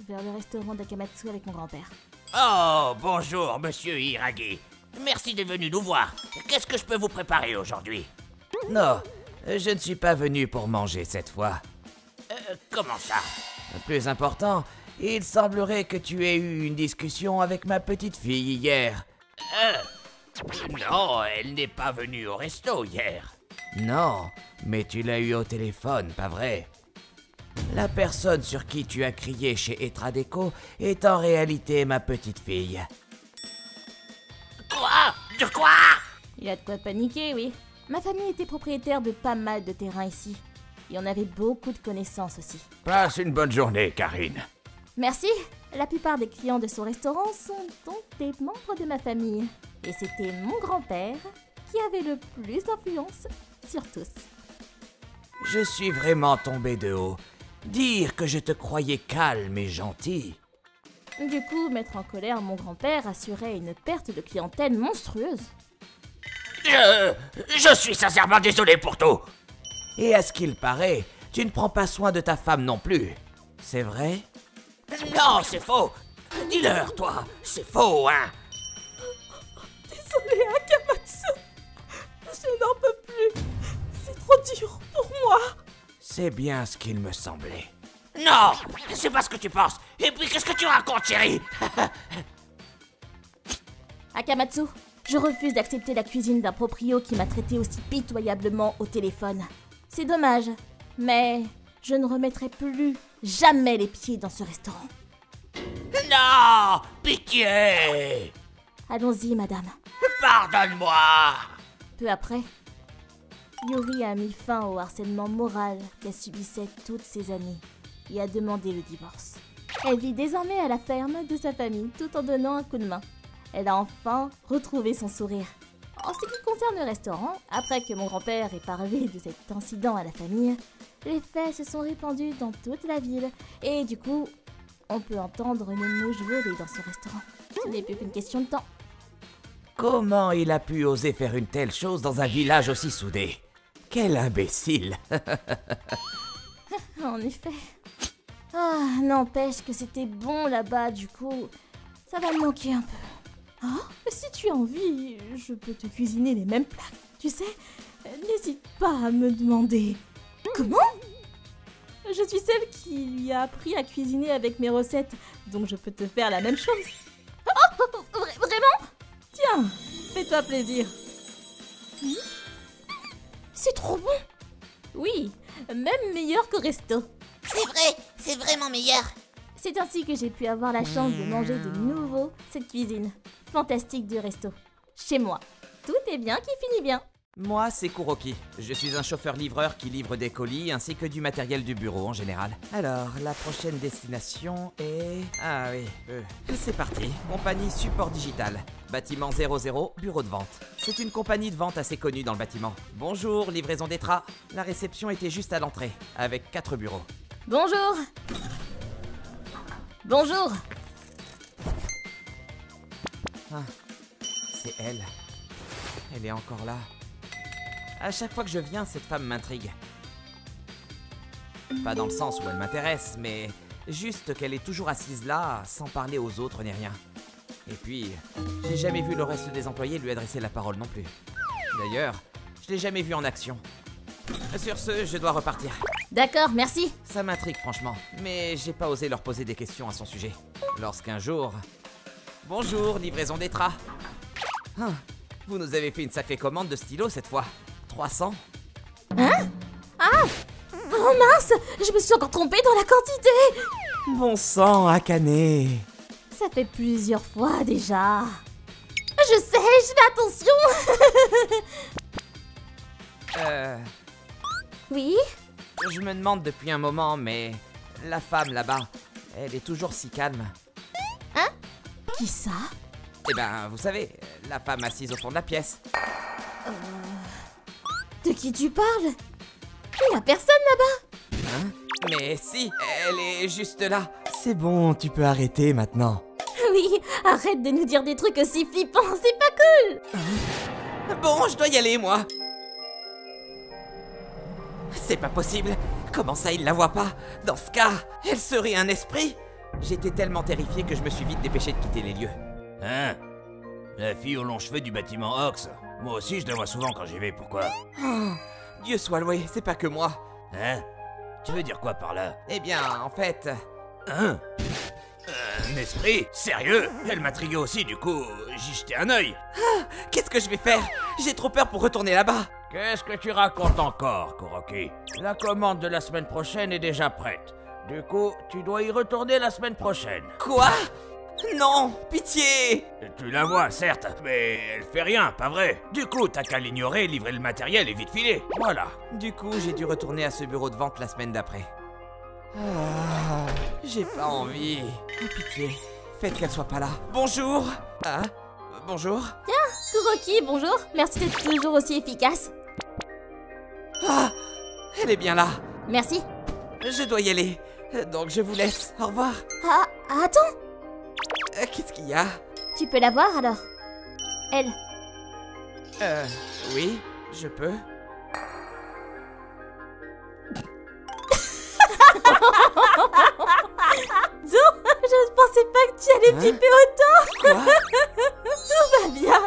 vers le restaurant d'Akamatsu avec mon grand-père. Oh, bonjour, monsieur Hiragi. Merci d'être venu nous voir. Qu'est-ce que je peux vous préparer aujourd'hui? Non, je ne suis pas venu pour manger cette fois. Comment ça? Plus important, il semblerait que tu aies eu une discussion avec ma petite fille hier. Non, elle n'est pas venue au resto hier. Non, mais tu l'as eu au téléphone, pas vrai? La personne sur qui tu as crié chez Etradeco est en réalité ma petite fille. Quoi? De quoi? Il y a de quoi paniquer, oui. Ma famille était propriétaire de pas mal de terrains ici. Et on avait beaucoup de connaissances aussi. Passe une bonne journée, Karine. Merci. La plupart des clients de son restaurant sont donc des membres de ma famille. Et c'était mon grand-père qui avait le plus d'influence sur tous. Je suis vraiment tombé de haut. Dire que je te croyais calme et gentil. Du coup, mettre en colère mon grand-père assurait une perte de clientèle monstrueuse. Je suis sincèrement désolé pour tout. Et à ce qu'il paraît, tu ne prends pas soin de ta femme non plus. C'est vrai? Non, c'est faux. Dis-leur, toi. C'est faux, hein. Désolée, Akamatsu. Je n'en peux plus. C'est trop dur pour moi. C'est bien ce qu'il me semblait. Non, c'est pas ce que tu penses. Et puis, qu'est-ce que tu racontes, chérie? Akamatsu, je refuse d'accepter la cuisine d'un proprio qui m'a traité aussi pitoyablement au téléphone. C'est dommage, mais je ne remettrai plus jamais les pieds dans ce restaurant. Non, pitié. Allons-y, madame. Pardonne-moi. Peu après, Yuri a mis fin au harcèlement moral qu'elle subissait toutes ces années et a demandé le divorce. Elle vit désormais à la ferme de sa famille tout en donnant un coup de main. Elle a enfin retrouvé son sourire. En ce qui concerne le restaurant, après que mon grand-père ait parlé de cet incident à la famille, les faits se sont répandus dans toute la ville et du coup, on peut entendre une mouche voler dans ce restaurant. Ce n'est plus qu'une question de temps. Comment il a pu oser faire une telle chose dans un village aussi soudé? Quel imbécile! En effet. Ah, n'empêche que c'était bon là-bas, du coup, ça va me manquer un peu. Ah, si tu as envie, je peux te cuisiner les mêmes plats. Tu sais, n'hésite pas à me demander. Comment? Je suis celle qui lui a appris à cuisiner avec mes recettes, donc je peux te faire la même chose. Oh, vraiment? Tiens, fais-toi plaisir. C'est trop bon. Oui, même meilleur qu'au resto. C'est vrai, c'est vraiment meilleur. C'est ainsi que j'ai pu avoir la chance de manger de nouveau cette cuisine fantastique du resto. Chez moi, tout est bien qui finit bien. Moi, c'est Kuroki. Je suis un chauffeur-livreur qui livre des colis ainsi que du matériel du bureau en général. Alors, la prochaine destination est... Ah oui, c'est parti. Compagnie Support Digital. Bâtiment 00, bureau de vente. C'est une compagnie de vente assez connue dans le bâtiment. Bonjour, livraison d'Etra. La réception était juste à l'entrée, avec 4 bureaux. Bonjour. Bonjour. Ah, c'est elle. Elle est encore là. À chaque fois que je viens, cette femme m'intrigue. Pas dans le sens où elle m'intéresse, mais juste qu'elle est toujours assise là, sans parler aux autres ni rien. Et puis, j'ai jamais vu le reste des employés lui adresser la parole non plus. D'ailleurs, je l'ai jamais vue en action. Sur ce, je dois repartir. D'accord, merci. Ça m'intrigue franchement, mais j'ai pas osé leur poser des questions à son sujet. Lorsqu'un jour... Bonjour, livraison d'Etra. Ah, vous nous avez fait une sacrée commande de stylos cette fois. 300. Hein? Ah! Oh mince! Je me suis encore trompée dans la quantité! Bon sang, Akane. Ça fait plusieurs fois déjà. Je sais, je fais attention! Oui? Je me demande depuis un moment, mais la femme là-bas, elle est toujours si calme. Hein? Qui ça? Eh ben, vous savez, la femme assise au fond de la pièce. De qui tu parles? Il y a personne là-bas! Hein? Mais si, elle est juste là. C'est bon, tu peux arrêter maintenant. Oui, arrête de nous dire des trucs aussi flippants, c'est pas cool! Bon, je dois y aller, moi. C'est pas possible. Comment ça, il la voit pas? Dans ce cas, elle serait un esprit? J'étais tellement terrifié que je me suis vite dépêché de quitter les lieux. Hein? La fille aux longs cheveux du bâtiment Ox. Moi aussi, je la vois souvent quand j'y vais, pourquoi? Oh, Dieu soit loué, c'est pas que moi. Hein? Tu veux dire quoi par là? Eh bien, en fait... Hein? Un esprit? Sérieux? Elle m'intriguait aussi, du coup, j'y jetais un œil. Qu'est-ce que je vais faire? J'ai trop peur pour retourner là-bas. Qu'est-ce que tu racontes encore, Kuroki? La commande de la semaine prochaine est déjà prête. Du coup, tu dois y retourner la semaine prochaine. Quoi? Non, pitié! Tu la vois, certes, mais elle fait rien, pas vrai? Du coup, t'as qu'à l'ignorer, livrer le matériel et vite filer. Voilà. Du coup, j'ai dû retourner à ce bureau de vente la semaine d'après. Ah, j'ai pas envie. Oh, pitié, faites qu'elle soit pas là. Bonjour! Ah, bonjour? Kuroki, bonjour, merci d'être toujours aussi efficace. Ah, elle est bien là. Merci. Je dois y aller, donc je vous laisse. Au revoir. Ah, attends! Qu'est-ce qu'il y a? Tu peux la voir alors? Elle. Oui, je peux. Je pensais pas que tu allais piper autant! Quoi? Tout va bien!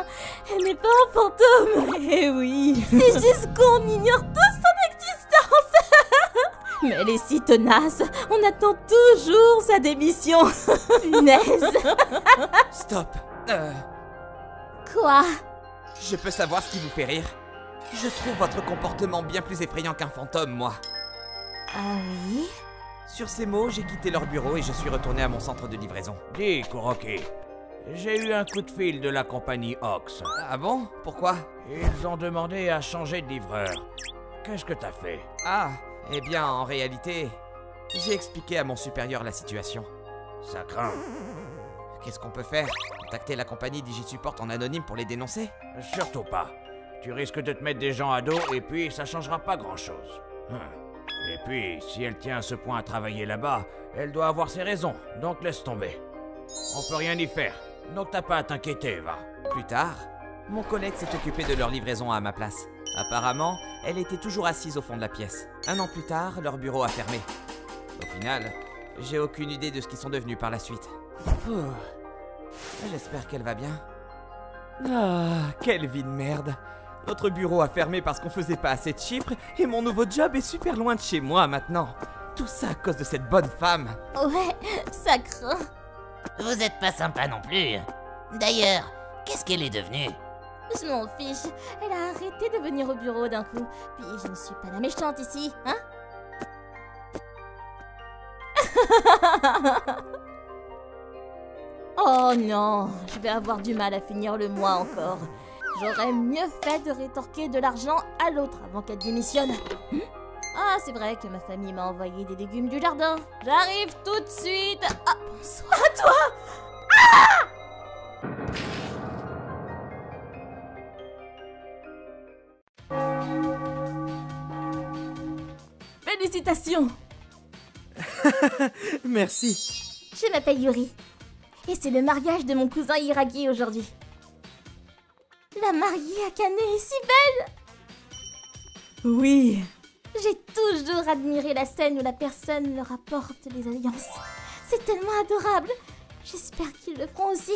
Elle n'est pas un fantôme! Eh oui! C'est juste qu'on ignore tous son existence! Mais elle est si tenace! On attend toujours sa démission! Punaise! Stop. Quoi? Je peux savoir ce qui vous fait rire? Je trouve votre comportement bien plus effrayant qu'un fantôme, moi. Ah oui? Sur ces mots, j'ai quitté leur bureau et je suis retourné à mon centre de livraison. Dis, Kuroki, j'ai eu un coup de fil de la compagnie Ox. Ah bon? Pourquoi? Ils ont demandé à changer de livreur. Qu'est-ce que t'as fait? Ah, eh bien, en réalité, j'ai expliqué à mon supérieur la situation. Ça craint. Qu'est-ce qu'on peut faire? Contacter la compagnie DigiSupport en anonyme pour les dénoncer? Surtout pas. Tu risques de te mettre des gens à dos et puis ça changera pas grand-chose. Et puis, si elle tient à ce point à travailler là-bas, elle doit avoir ses raisons, donc laisse tomber. On peut rien y faire, donc t'as pas à t'inquiéter, va. Plus tard, mon collègue s'est occupé de leur livraison à ma place. Apparemment, elle était toujours assise au fond de la pièce. 1 an plus tard, leur bureau a fermé. Au final, j'ai aucune idée de ce qu'ils sont devenus par la suite. J'espère qu'elle va bien. Ah, quelle vie de merde. Notre bureau a fermé parce qu'on faisait pas assez de chiffres et mon nouveau job est super loin de chez moi maintenant. Tout ça à cause de cette bonne femme. Ouais, ça craint. Vous êtes pas sympa non plus. D'ailleurs, qu'est-ce qu'elle est devenue? Je m'en fiche. Elle a arrêté de venir au bureau d'un coup. Puis je ne suis pas la méchante ici, hein? Oh non, je vais avoir du mal à finir le mois encore. J'aurais mieux fait de rétorquer de l'argent à l'autre avant qu'elle démissionne. Ah, c'est vrai que ma famille m'a envoyé des légumes du jardin. J'arrive tout de suite. Ah, bonsoir à toi. Félicitations! Merci. Je m'appelle Yuri. Et c'est le mariage de mon cousin Hiragi aujourd'hui. La mariée Akane est si belle! Oui. J'ai toujours admiré la scène où la personne leur apporte les alliances. C'est tellement adorable. J'espère qu'ils le feront aussi.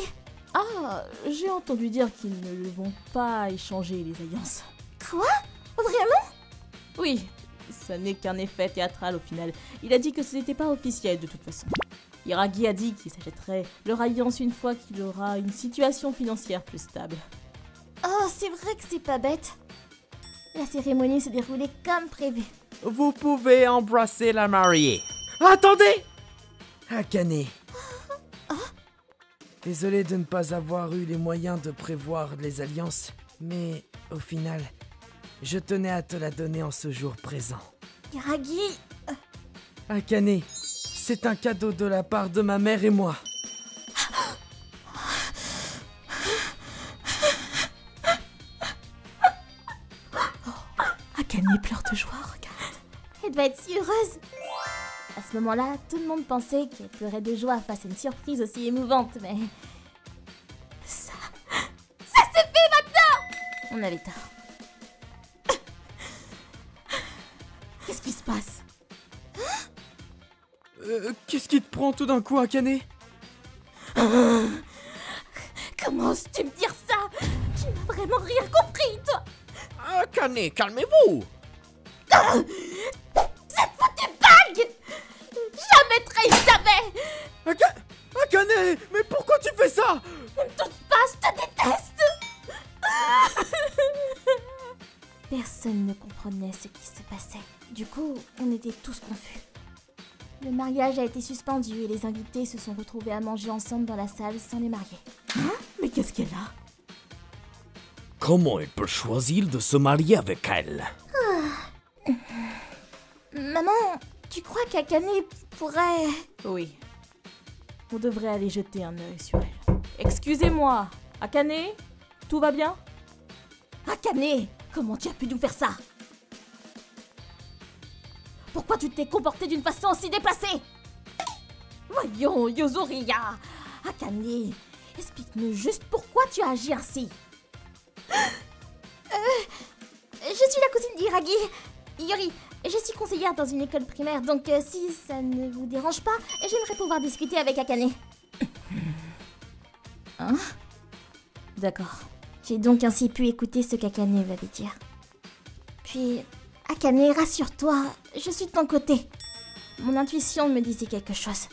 Ah, j'ai entendu dire qu'ils ne vont pas échanger les alliances. Quoi? Vraiment? Oui, ça n'est qu'un effet théâtral au final. Il a dit que ce n'était pas officiel de toute façon. Hiragi a dit qu'il s'achèterait leur alliance une fois qu'il aura une situation financière plus stable. Oh, c'est vrai que c'est pas bête. La cérémonie se déroulait comme prévu. Vous pouvez embrasser la mariée. Attendez! Akane. Désolé de ne pas avoir eu les moyens de prévoir les alliances, mais au final, je tenais à te la donner en ce jour présent. Hiragi... Akane, c'est un cadeau de la part de ma mère et moi. Akane pleure de joie, regarde. Elle doit être si heureuse. À ce moment-là, tout le monde pensait qu'elle pleurait de joie face à une surprise aussi émouvante, mais... Ça s'est fait maintenant! On avait tort. Qu'est-ce qui se passe? Qu'est-ce qui te prend tout d'un coup, Akane? Comment oses-tu me dire ça? Tu n'as vraiment rien compris, toi! Akane, calmez-vous! Cette foutue bague! Jamais trahi, jamais! Akane, mais pourquoi tu fais ça? Ne me touche pas, je te déteste! Personne ne comprenait ce qui se passait. Du coup, on était tous confus. Le mariage a été suspendu et les invités se sont retrouvés à manger ensemble dans la salle sans les mariés. Hein? Mais qu'est-ce qu'elle a? Comment il peut choisir de se marier avec elle? Maman, tu crois qu'Akane pourrait... Oui. On devrait aller jeter un œil sur elle. Excusez-moi, Akane, tout va bien? Akane, comment tu as pu nous faire ça? Pourquoi tu t'es comporté d'une façon aussi déplacée? Voyons, Yuzuriya. Akane, explique-nous juste pourquoi tu as agi ainsi. Je suis la cousine d'Hiragi. Yuri, je suis conseillère dans une école primaire, donc si ça ne vous dérange pas, j'aimerais pouvoir discuter avec Akane. Hein? D'accord. J'ai donc ainsi pu écouter ce qu'Akane va lui dire. Puis, Akane, rassure-toi, je suis de ton côté. Mon intuition me disait quelque chose.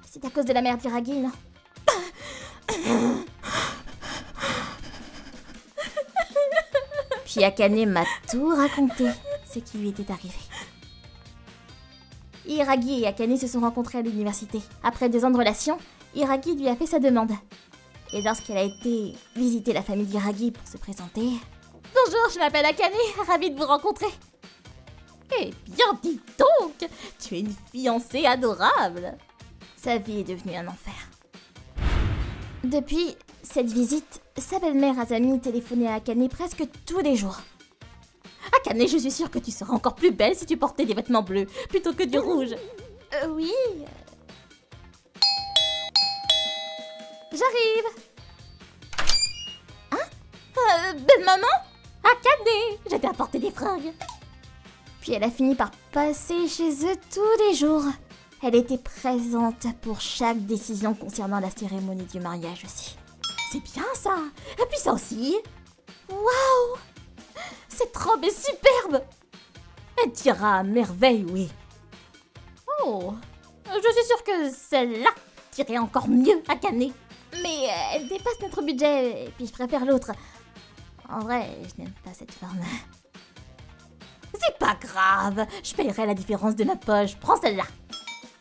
C'est à cause de la mère d'Hiragi, non? Puis Akane m'a tout raconté, ce qui lui était arrivé. Hiragi et Akane se sont rencontrés à l'université. Après 2 ans de relation, Hiragi lui a fait sa demande. Et lorsqu'elle a été visiter la famille d'Hiragi pour se présenter... Bonjour, je m'appelle Akane, ravie de vous rencontrer. Eh bien, dis donc, tu es une fiancée adorable. Sa vie est devenue un enfer. Depuis cette visite, sa belle-mère Azami téléphonait à Akane presque tous les jours. Akane, je suis sûre que tu serais encore plus belle si tu portais des vêtements bleus plutôt que du rouge. Oui. J'arrive. Hein? Belle maman? Akane, je t'ai apporté des fringues. Puis elle a fini par passer chez eux tous les jours. Elle était présente pour chaque décision concernant la cérémonie du mariage aussi. C'est bien ça. Et puis ça aussi. Waouh! Cette robe est superbe. Elle t'ira à merveille, oui. Oh, je suis sûre que celle-là t'irait encore mieux à Akane. Mais elle dépasse notre budget et puis je préfère l'autre. En vrai, je n'aime pas cette forme. C'est pas grave, je payerai la différence de ma poche. Prends celle-là.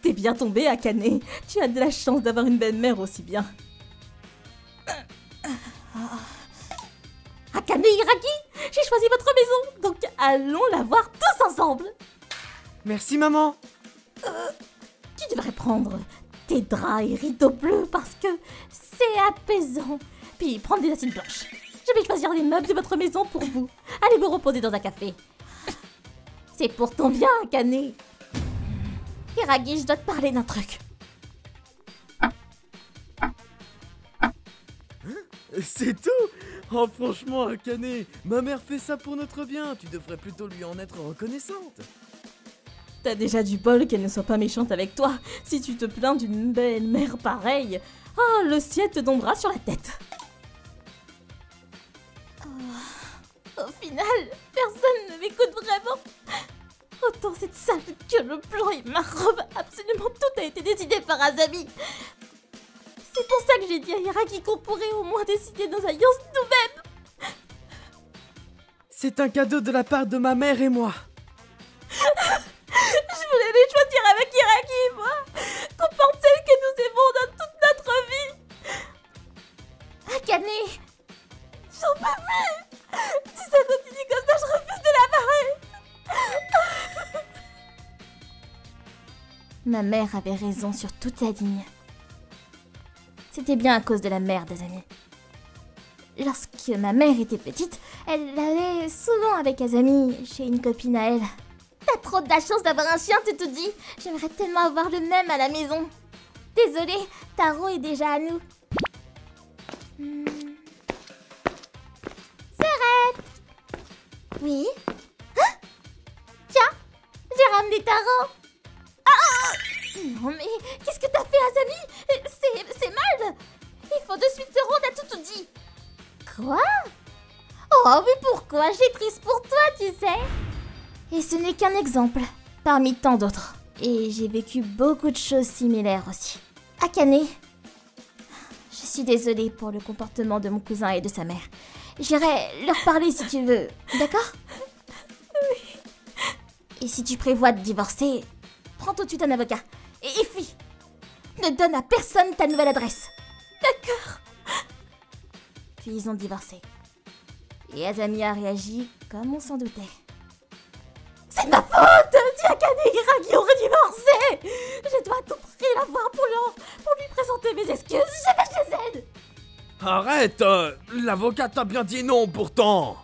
T'es bien tombé, Akane. Tu as de la chance d'avoir une belle-mère aussi bien. Akane, Hiragi, j'ai choisi votre maison, donc allons la voir tous ensemble. Merci, maman. Tu devrais prendre tes draps et rideaux bleus parce que c'est apaisant. Puis prendre des assiettes blanches. Je vais choisir les meubles de votre maison pour vous. Allez vous reposer dans un café. C'est pour ton bien, Akane. Hiragi, je dois te parler d'un truc. C'est tout? Oh franchement, Akane, ma mère fait ça pour notre bien. Tu devrais plutôt lui en être reconnaissante. T'as déjà du bol qu'elle ne soit pas méchante avec toi. Si tu te plains d'une belle-mère pareille, oh, le ciel te tombera sur la tête. Au final, personne ne m'écoute vraiment. Autant cette salle que le plan et ma robe, absolument tout a été décidé par Azami. C'est pour ça que j'ai dit à Hiragi qu'on pourrait au moins décider nos alliances nous-mêmes. C'est un cadeau de la part de ma mère et moi. Je voulais les choisir avec Hiragi et moi. Comprends tel que nous aimons dans toute notre vie. Akane, J'en peux plus. Si ça continue comme ça, je refuse de la barrer. ma mère avait raison sur toute la ligne. C'était bien à cause de la mère d'Azami. Lorsque ma mère était petite, elle allait souvent avec Azami chez une copine à elle. T'as trop de la chance d'avoir un chien, tu te dis. J'aimerais tellement avoir le même à la maison. Désolée, Taro est déjà à nous. Serette. Oui. Hein? Tiens, j'ai ramené Taro. Ah! Non mais, qu'est-ce que t'as fait, Azami? C'est mal. Il faut de suite te rendre à Tutuji. Quoi? Oh, mais pourquoi? J'ai triste pour toi, tu sais. Et ce n'est qu'un exemple, parmi tant d'autres. Et j'ai vécu beaucoup de choses similaires aussi. Akane, je suis désolée pour le comportement de mon cousin et de sa mère. J'irai leur parler si tu veux, d'accord? Oui. Et si tu prévois de divorcer, prends tout de suite un avocat. Et fuis. Ne donne à personne ta nouvelle adresse. D'accord. Puis ils ont divorcé. Et Azami a réagi comme on s'en doutait. C'est de ma faute! Si Akane et Hiragi ont redivorcé! Je dois à tout prix la voir pour lui présenter mes excuses. Je vais chez elle! Arrête! L'avocat t'a bien dit non pourtant!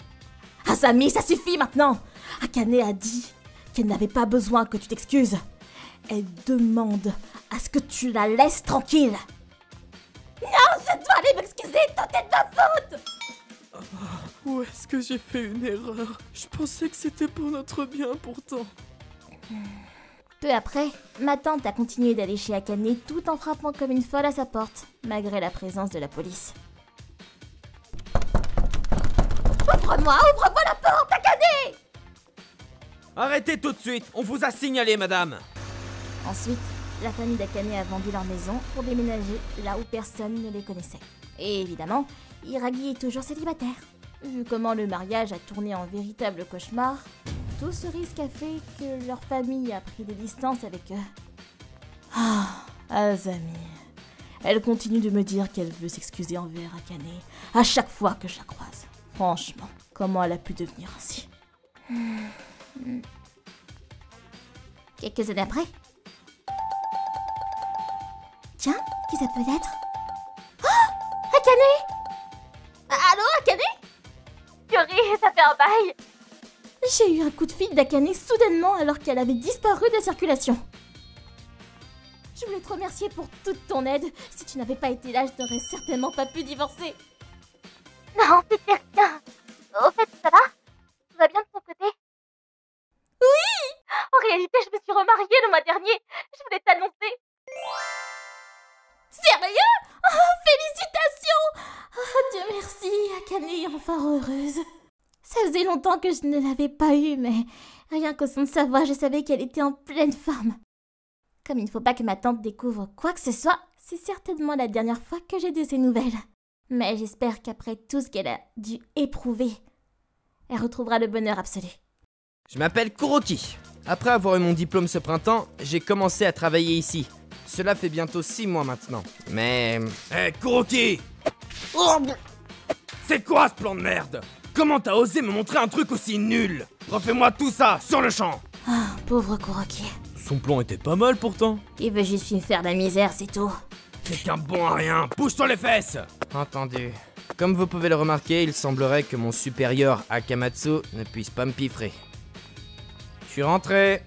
Azami, ça suffit maintenant! Akane a dit qu'elle n'avait pas besoin que tu t'excuses. Elle demande à ce que tu la laisses tranquille. Non, je dois aller m'excuser, tout est de ma faute! Où est-ce que j'ai fait une erreur? Je pensais que c'était pour notre bien pourtant. Peu après, ma tante a continué d'aller chez Akane tout en frappant comme une folle à sa porte, malgré la présence de la police. Ouvre-moi la porte, Akane! Arrêtez tout de suite, on vous a signalé, madame. Ensuite, la famille d'Akane a vendu leur maison pour déménager là où personne ne les connaissait. Et évidemment, Hiragi est toujours célibataire. Vu comment le mariage a tourné en véritable cauchemar, tout ce risque a fait que leur famille a pris des distances avec eux. Ah, Azami. Elle continue de me dire qu'elle veut s'excuser envers Akane à chaque fois que je la croise. Franchement, comment elle a pu devenir ainsi? Quelques années après. Tiens, qui ça peut être? Oh! Akane! Allô, Akane? Yuri, ça fait un bail. J'ai eu un coup de fil d'Akane soudainement alors qu'elle avait disparu de la circulation. Je voulais te remercier pour toute ton aide. Si tu n'avais pas été là, je n'aurais certainement pas pu divorcer. Non, c'était rien. Au fait, ça va? Tout va bien de ton côté? Oui! En réalité, je me suis remariée le mois dernier. Je voulais t'annoncer. Sérieux? Oh, félicitations! Oh, Dieu merci, Akane est enfin heureuse. Ça faisait longtemps que je ne l'avais pas eue, mais rien qu'au son de sa voix, je savais qu'elle était en pleine forme. Comme il ne faut pas que ma tante découvre quoi que ce soit, c'est certainement la dernière fois que j'ai de ses nouvelles. Mais j'espère qu'après tout ce qu'elle a dû éprouver, elle retrouvera le bonheur absolu. Je m'appelle Kuroki. Après avoir eu mon diplôme ce printemps, j'ai commencé à travailler ici. Cela fait bientôt 6 mois maintenant. Mais... Hé, Kuroki! C'est quoi ce plan de merde? Comment t'as osé me montrer un truc aussi nul? Refais-moi tout ça, sur le champ! Ah, pauvre Kuroki. Son plan était pas mal pourtant. Il veut juste me faire de la misère, c'est tout. Quelqu'un bon à rien, bouge-toi les fesses! Entendu. Comme vous pouvez le remarquer, il semblerait que mon supérieur Akamatsu ne puisse pas me piffrer. Je suis rentré.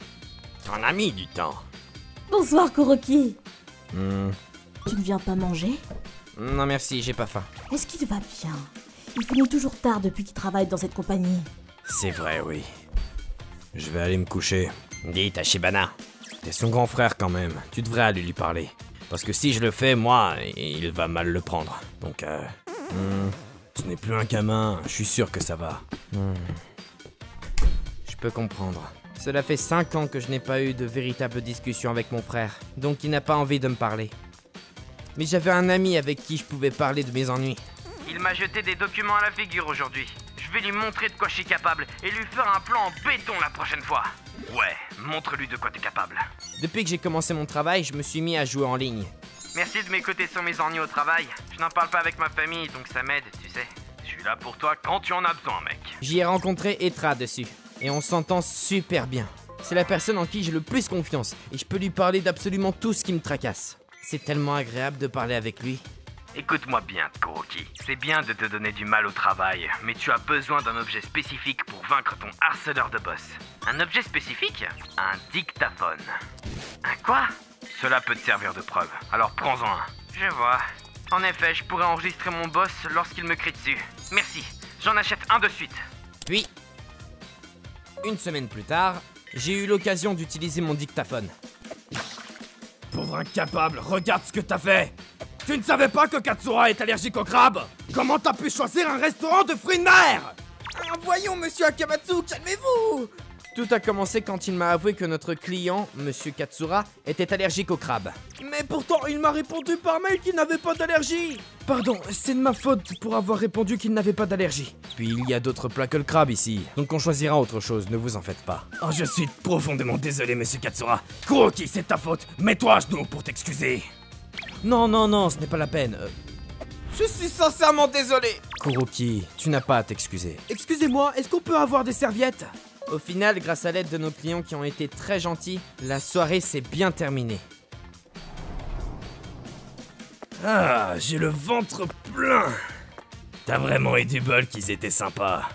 T'en as mis du temps. Bonsoir, Kuroki. Tu ne viens pas manger? Non merci, j'ai pas faim. Est-ce qu'il va bien? Il finit toujours tard depuis qu'il travaille dans cette compagnie. C'est vrai, oui. Je vais aller me coucher. Dis, Tachibana. T'es son grand frère quand même, tu devrais aller lui parler. Parce que si je le fais, moi, il va mal le prendre. Donc, ce n'est plus un gamin, je suis sûr que ça va. Je peux comprendre. Cela fait 5 ans que je n'ai pas eu de véritable discussion avec mon frère, donc il n'a pas envie de me parler. Mais j'avais un ami avec qui je pouvais parler de mes ennuis. Il m'a jeté des documents à la figure aujourd'hui. Je vais lui montrer de quoi je suis capable et lui faire un plan en béton la prochaine fois. Ouais, montre-lui de quoi t'es capable. Depuis que j'ai commencé mon travail, je me suis mis à jouer en ligne. Merci de m'écouter sur mes ennuis au travail. Je n'en parle pas avec ma famille, donc ça m'aide, tu sais. Je suis là pour toi quand tu en as besoin, mec. J'y ai rencontré Etra dessus, et on s'entend super bien. C'est la personne en qui j'ai le plus confiance, et je peux lui parler d'absolument tout ce qui me tracasse. C'est tellement agréable de parler avec lui. Écoute-moi bien, Kuroki. C'est bien de te donner du mal au travail, mais tu as besoin d'un objet spécifique pour vaincre ton harceleur de boss. Un objet spécifique? Un dictaphone. Un quoi? Cela peut te servir de preuve, alors prends-en un. Je vois. En effet, je pourrais enregistrer mon boss lorsqu'il me crie dessus. Merci, j'en achète un de suite. Puis, une semaine plus tard, j'ai eu l'occasion d'utiliser mon dictaphone. Pauvre incapable, regarde ce que t'as fait! Tu ne savais pas que Katsura est allergique aux crabes? Comment t'as pu choisir un restaurant de fruits de mer? Voyons, monsieur Akamatsu, calmez-vous! Tout a commencé quand il m'a avoué que notre client, monsieur Katsura, était allergique aux crabes. Mais pourtant, il m'a répondu par mail qu'il n'avait pas d'allergie! Pardon, c'est de ma faute pour avoir répondu qu'il n'avait pas d'allergie. Puis il y a d'autres plats que le crabe ici, donc on choisira autre chose, ne vous en faites pas. Oh, je suis profondément désolé, monsieur Katsura. Kuroki, c'est ta faute. Mets-toi à genoux pour t'excuser. Non, non, non, ce n'est pas la peine. Je suis sincèrement désolé. Kuroki, tu n'as pas à t'excuser. Excusez-moi, est-ce qu'on peut avoir des serviettes? Au final, grâce à l'aide de nos clients qui ont été très gentils, la soirée s'est bien terminée. Ah, j'ai le ventre plein. T'as vraiment eu du bol qu'ils étaient sympas.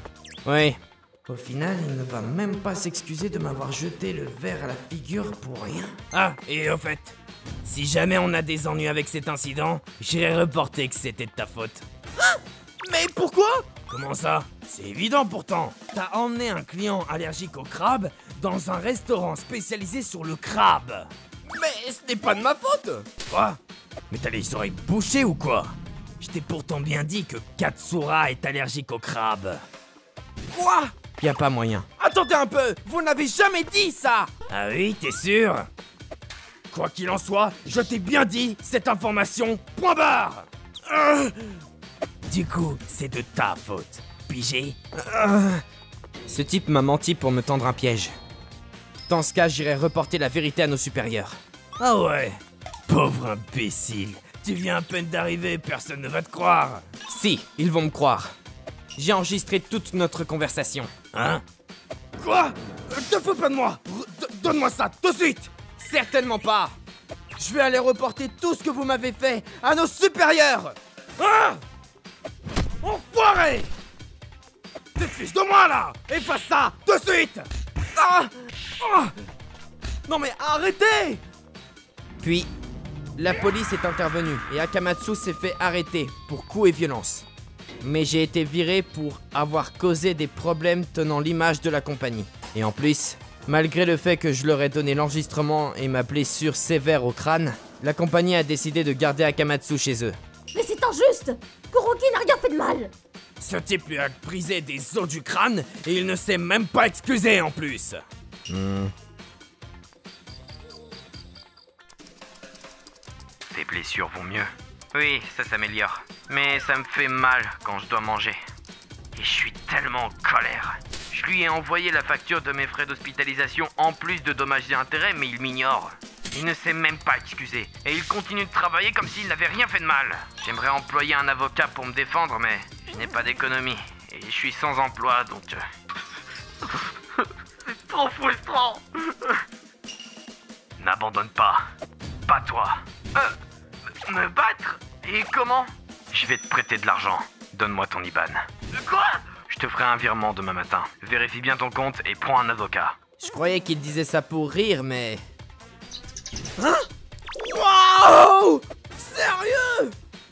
Oui. Au final, il ne va même pas s'excuser de m'avoir jeté le verre à la figure pour rien. Ah, et au fait, si jamais on a des ennuis avec cet incident, j'irai reporter que c'était de ta faute. Ah, mais pourquoi? Comment ça? C'est évident pourtant. T'as emmené un client allergique au crabe dans un restaurant spécialisé sur le crabe. Mais ce n'est pas de ma faute. Quoi? Mais t'as les oreilles bouchées ou quoi? Je t'ai pourtant bien dit que Katsura est allergique au crabe. Quoi? Y a pas moyen. Attendez un peu, vous n'avez jamais dit ça! Ah oui, t'es sûr? Quoi qu'il en soit, je t'ai bien dit cette information, point barre! Du coup, c'est de ta faute, pigé? Ce type m'a menti pour me tendre un piège. Dans ce cas, j'irai reporter la vérité à nos supérieurs. Ah ouais? Pauvre imbécile, tu viens à peine d'arriver, personne ne va te croire. Si, ils vont me croire. J'ai enregistré toute notre conversation. Hein? Quoi? Te fous pas de moi! Donne-moi ça, tout de suite! Certainement pas! Je vais aller reporter tout ce que vous m'avez fait à nos supérieurs! Ah! Enfoiré! Tu te fiches de moi là! Efface ça, tout de suite! Ah! Oh! Non mais arrêtez! Puis, la police est intervenue et Akamatsu s'est fait arrêter pour coups et violence. Mais j'ai été viré pour avoir causé des problèmes tenant l'image de la compagnie. Et en plus, malgré le fait que je leur ai donné l'enregistrement et ma blessure sévère au crâne, la compagnie a décidé de garder Akamatsu chez eux. Mais c'est injuste! Kuroki n'a rien fait de mal! Ce type lui a brisé des os du crâne et il ne s'est même pas excusé en plus. Tes blessures vont mieux. Oui, ça s'améliore. Mais ça me fait mal quand je dois manger. Et je suis tellement en colère. Je lui ai envoyé la facture de mes frais d'hospitalisation en plus de dommages et intérêts, mais il m'ignore. Il ne s'est même pas excusé. Et il continue de travailler comme s'il n'avait rien fait de mal. J'aimerais employer un avocat pour me défendre, mais je n'ai pas d'économie. Et je suis sans emploi, donc... C'est trop frustrant. N'abandonne pas. Pas toi. Me battre? Et comment? Je vais te prêter de l'argent. Donne-moi ton IBAN. Quoi? Je te ferai un virement demain matin. Vérifie bien ton compte et prends un avocat. Je croyais qu'il disait ça pour rire, mais... Hein? Wow! Sérieux?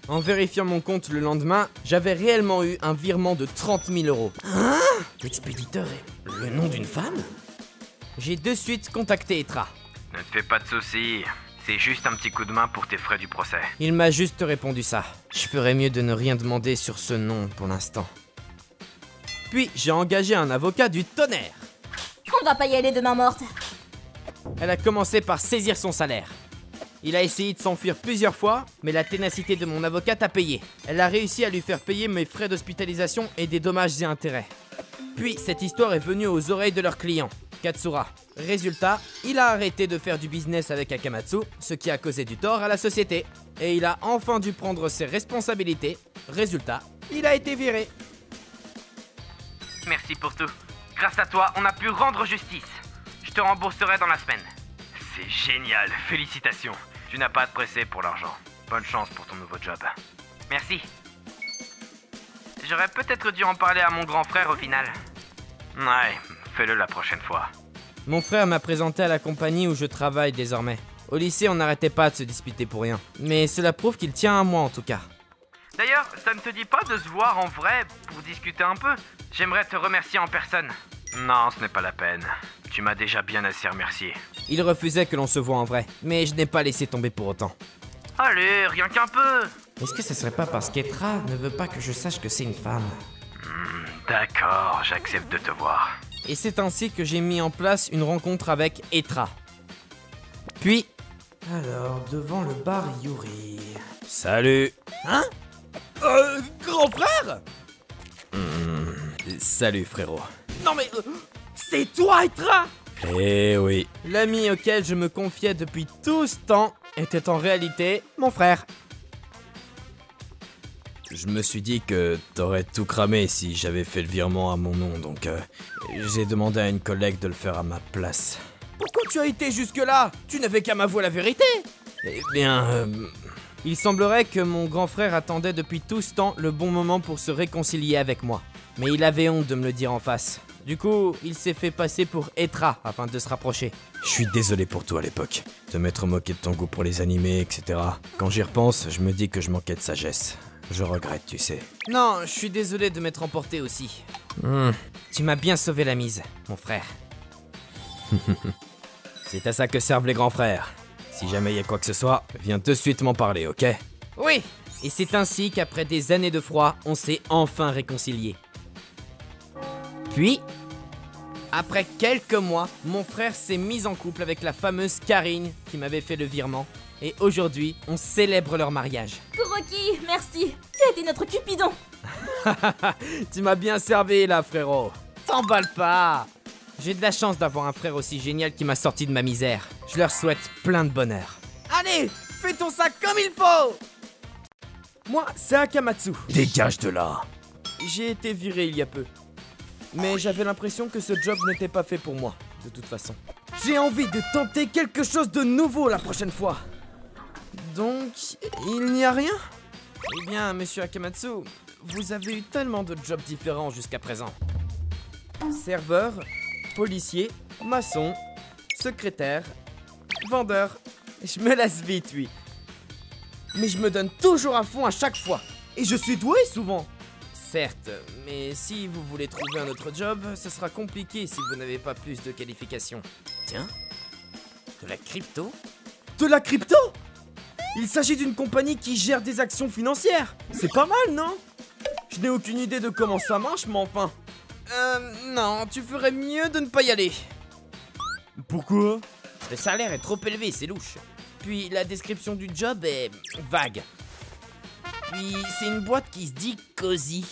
En vérifiant mon compte le lendemain, j'avais réellement eu un virement de 30 000 €. Hein? L'expéditeur est le nom d'une femme? J'ai de suite contacté Etra. Ne te fais pas de soucis. C'est juste un petit coup de main pour tes frais du procès. Il m'a juste répondu ça. Je ferais mieux de ne rien demander sur ce nom pour l'instant. Puis j'ai engagé un avocat du tonnerre. On va pas y aller de main morte. Elle a commencé par saisir son salaire. Il a essayé de s'enfuir plusieurs fois, mais la ténacité de mon avocate a payé. Elle a réussi à lui faire payer mes frais d'hospitalisation et des dommages et intérêts. Puis, cette histoire est venue aux oreilles de leur client, Katsura. Résultat, il a arrêté de faire du business avec Akamatsu, ce qui a causé du tort à la société. Et il a enfin dû prendre ses responsabilités. Résultat, il a été viré. Merci pour tout. Grâce à toi, on a pu rendre justice. Je te rembourserai dans la semaine. C'est génial, félicitations. Tu n'as pas à te presser pour l'argent. Bonne chance pour ton nouveau job. Merci. J'aurais peut-être dû en parler à mon grand frère au final. Ouais, fais-le la prochaine fois. Mon frère m'a présenté à la compagnie où je travaille désormais. Au lycée, on n'arrêtait pas de se disputer pour rien. Mais cela prouve qu'il tient à moi en tout cas. D'ailleurs, ça ne te dit pas de se voir en vrai pour discuter un peu? J'aimerais te remercier en personne. Non, ce n'est pas la peine. Tu m'as déjà bien assez remercié. Il refusait que l'on se voie en vrai, mais je n'ai pas laissé tomber pour autant. Allez, rien qu'un peu. Est-ce que ce serait pas parce qu'Etra ne veut pas que je sache que c'est une femme? D'accord, j'accepte de te voir. Et c'est ainsi que j'ai mis en place une rencontre avec Etra. Puis... Alors, devant le bar Yuri... Salut. Hein? Grand frère? Salut frérot. Non mais... c'est toi, Etra? Eh oui. L'ami auquel je me confiais depuis tout ce temps était en réalité mon frère. Je me suis dit que t'aurais tout cramé si j'avais fait le virement à mon nom, donc j'ai demandé à une collègue de le faire à ma place. Pourquoi tu as été jusque-là? Tu n'avais qu'à m'avouer la vérité. Eh bien, il semblerait que mon grand frère attendait depuis tout ce temps le bon moment pour se réconcilier avec moi. Mais il avait honte de me le dire en face. Du coup, il s'est fait passer pour Etra afin de se rapprocher. Je suis désolé pour toi à l'époque, de m'être moqué de ton goût pour les animés, etc. Quand j'y repense, je me dis que je manquais de sagesse. Je regrette, tu sais. Non, je suis désolé de m'être emporté aussi. Tu m'as bien sauvé la mise, mon frère. C'est à ça que servent les grands frères. Si jamais il y a quoi que ce soit, viens de suite m'en parler, ok? Oui. Et c'est ainsi qu'après des années de froid, on s'est enfin réconciliés. Puis, après quelques mois, mon frère s'est mis en couple avec la fameuse Karine qui m'avait fait le virement. Et aujourd'hui, on célèbre leur mariage. Kuroki, merci. Tu as été notre Cupidon. Tu m'as bien servi là, frérot. T'emballe pas. J'ai de la chance d'avoir un frère aussi génial qui m'a sorti de ma misère. Je leur souhaite plein de bonheur. Allez, fais ton sac comme il faut. Moi, c'est Akamatsu. Dégage de là. J'ai été viré il y a peu. Mais j'avais l'impression que ce job n'était pas fait pour moi, de toute façon. J'ai envie de tenter quelque chose de nouveau la prochaine fois. Donc, il n'y a rien? Eh bien, monsieur Akamatsu, vous avez eu tellement de jobs différents jusqu'à présent. Serveur, policier, maçon, secrétaire, vendeur. Je me lasse vite, oui. Mais je me donne toujours à fond à chaque fois. Et je suis doué souvent. Certes, mais si vous voulez trouver un autre job, ce sera compliqué si vous n'avez pas plus de qualifications. Tiens, de la crypto? De la crypto? Il s'agit d'une compagnie qui gère des actions financières. C'est pas mal, non? Je n'ai aucune idée de comment ça marche, mais enfin... non, tu ferais mieux de ne pas y aller. Pourquoi? Le salaire est trop élevé, c'est louche. Puis la description du job est vague. Puis c'est une boîte qui se dit cosy.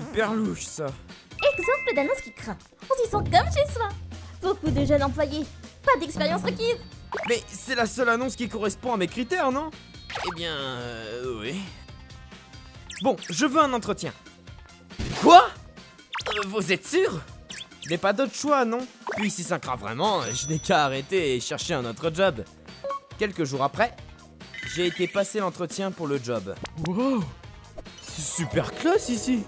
Hyper louche, ça. Exemple d'annonce qui craint. On s'y sent comme chez soi. Beaucoup de jeunes employés. Pas d'expérience requise. Mais c'est la seule annonce qui correspond à mes critères, non? Eh bien, oui. Bon, je veux un entretien. Quoi? Vous êtes sûr? Je n'ai pas d'autre choix, non? Puis si ça craint vraiment, je n'ai qu'à arrêter et chercher un autre job. Quelques jours après, j'ai été passer l'entretien pour le job. Wow! C'est super classe ici!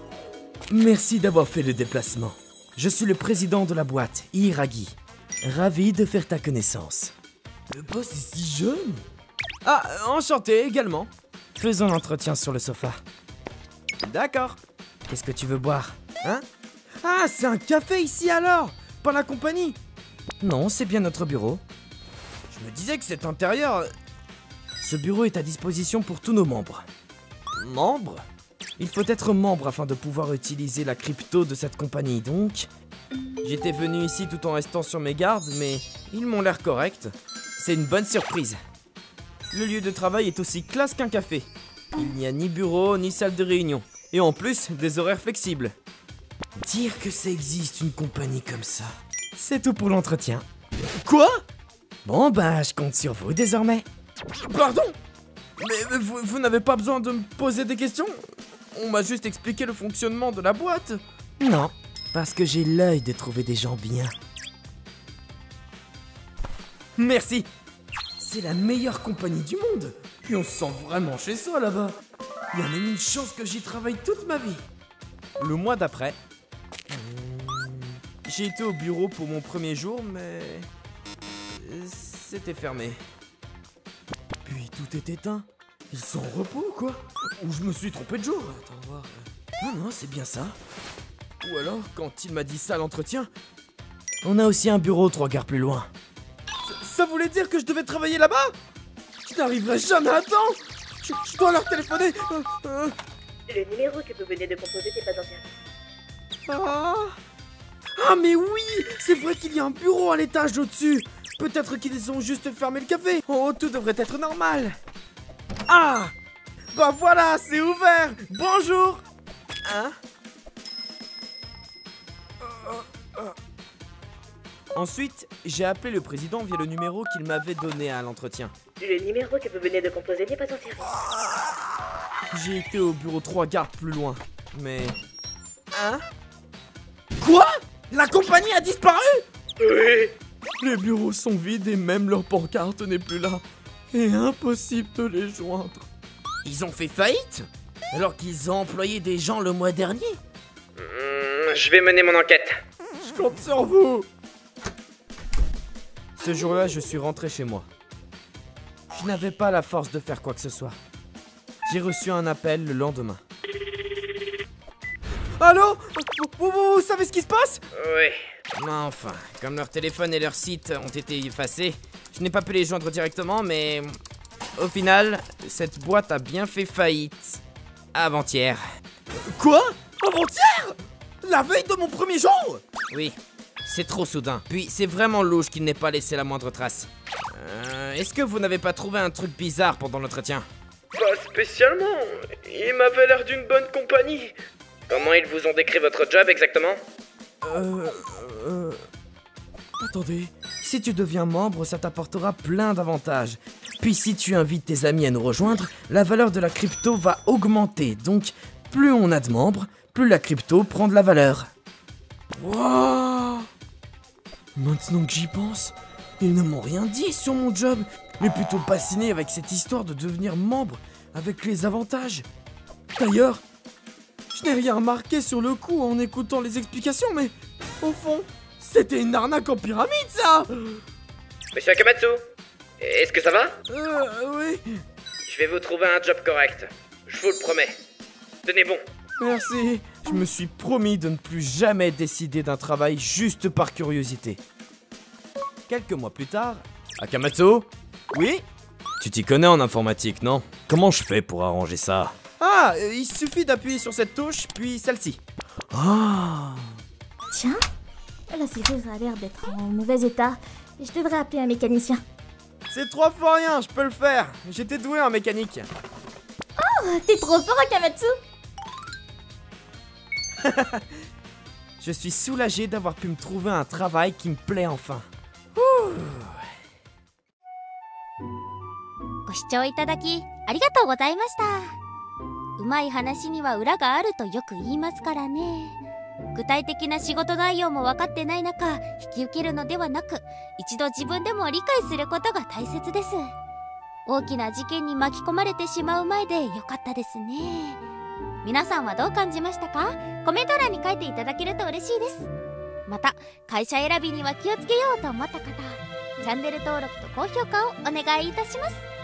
Merci d'avoir fait le déplacement. Je suis le président de la boîte, Hiragi. Ravi de faire ta connaissance. Le boss est si jeune! Ah, enchanté également. Faisons l'entretien sur le sofa. D'accord. Qu'est-ce que tu veux boire? Hein? Ah, c'est un café ici alors! Pas la compagnie! Non, c'est bien notre bureau. Je me disais que cet intérieur... Ce bureau est à disposition pour tous nos membres. Membres? Il faut être membre afin de pouvoir utiliser la crypto de cette compagnie, donc... J'étais venu ici tout en restant sur mes gardes, mais ils m'ont l'air corrects. C'est une bonne surprise. Le lieu de travail est aussi classe qu'un café. Il n'y a ni bureau, ni salle de réunion. Et en plus, des horaires flexibles. Dire que ça existe une compagnie comme ça. C'est tout pour l'entretien. Quoi? Bon bah, je compte sur vous désormais. Pardon? Mais vous n'avez pas besoin de me poser des questions? On m'a juste expliqué le fonctionnement de la boîte. Non, parce que j'ai l'œil de trouver des gens bien. Merci. C'est la meilleure compagnie du monde. Puis on se sent vraiment chez soi là-bas. Il y a même une chance que j'y travaille toute ma vie. Le mois d'après, j'ai été au bureau pour mon premier jour, mais c'était fermé. Puis tout est éteint. Ils sont en repos, quoi. Ou je me suis trompé de jour. Attends voir. Non, c'est bien ça. Ou alors, quand il m'a dit ça à l'entretien, on a aussi un bureau 3 gares plus loin. Ça voulait dire que je devais travailler là-bas? Je n'arriverai jamais à temps. Je dois leur téléphoner. Le numéro que vous venez de composer n'est pas en service. Ah mais oui, c'est vrai qu'il y a un bureau à l'étage au-dessus. Peut-être qu'ils ont juste fermé le café. En haut, tout devrait être normal. Ah, bah voilà, c'est ouvert. Bonjour. Hein? Ensuite, j'ai appelé le président via le numéro qu'il m'avait donné à l'entretien. Le numéro que vous venez de composer n'est pas en service. J'ai été au bureau 3 gares plus loin, mais... Hein? Quoi? La compagnie a disparu? Oui. Les bureaux sont vides et même leur pancarte n'est plus là. Et impossible de les joindre. Ils ont fait faillite? Alors qu'ils ont employé des gens le mois dernier? Je vais mener mon enquête. Je compte sur vous. Ce jour-là, je suis rentré chez moi. Je n'avais pas la force de faire quoi que ce soit. J'ai reçu un appel le lendemain. Allô? Vous savez ce qui se passe? Oui. Enfin, comme leur téléphone et leur site ont été effacés, je n'ai pas pu les joindre directement, mais... Au final, cette boîte a bien fait faillite. Avant-hier. Quoi? Avant-hier? La veille de mon premier jour? Oui, c'est trop soudain. Puis c'est vraiment louche qu'il n'ait pas laissé la moindre trace. Est-ce que vous n'avez pas trouvé un truc bizarre pendant l'entretien? Pas spécialement. Il m'avait l'air d'une bonne compagnie. Comment ils vous ont décrit votre job exactement? Attendez, si tu deviens membre, ça t'apportera plein d'avantages. Puis si tu invites tes amis à nous rejoindre, la valeur de la crypto va augmenter. Donc, plus on a de membres, plus la crypto prend de la valeur. Wouah! Maintenant que j'y pense, ils ne m'ont rien dit sur mon job, mais plutôt fasciné avec cette histoire de devenir membre avec les avantages. D'ailleurs, je n'ai rien remarqué sur le coup en écoutant les explications, mais au fond, c'était une arnaque en pyramide, ça! Monsieur Akamatsu, est-ce que ça va? Oui. Je vais vous trouver un job correct. Je vous le promets. Tenez bon. Merci. Je me suis promis de ne plus jamais décider d'un travail juste par curiosité. Quelques mois plus tard... Akamatsu? Oui? Tu t'y connais en informatique, non? Comment je fais pour arranger ça? Ah, il suffit d'appuyer sur cette touche, puis celle-ci. Ah. Tiens, la serrure a l'air d'être en mauvais état. Je devrais appeler un mécanicien. C'est 3 fois rien, je peux le faire. J'étais doué en mécanique. Oh, t'es trop fort, Akamatsu. Je suis soulagé d'avoir pu me trouver un travail qui me plaît enfin. ご視聴いただきありがとうございました。うまい話には裏があるとよく言いますからね。具体的な仕事内容も分かってない中、引き受けるのではなく、一度自分でも理解することが大切です。大きな事件に巻き込まれてしまう前でよかったですね。皆さんはどう感じましたか？コメント欄に書いていただけると嬉しいです。また、会社選びには気をつけようと思った方、チャンネル登録と高評価をお願いいたします。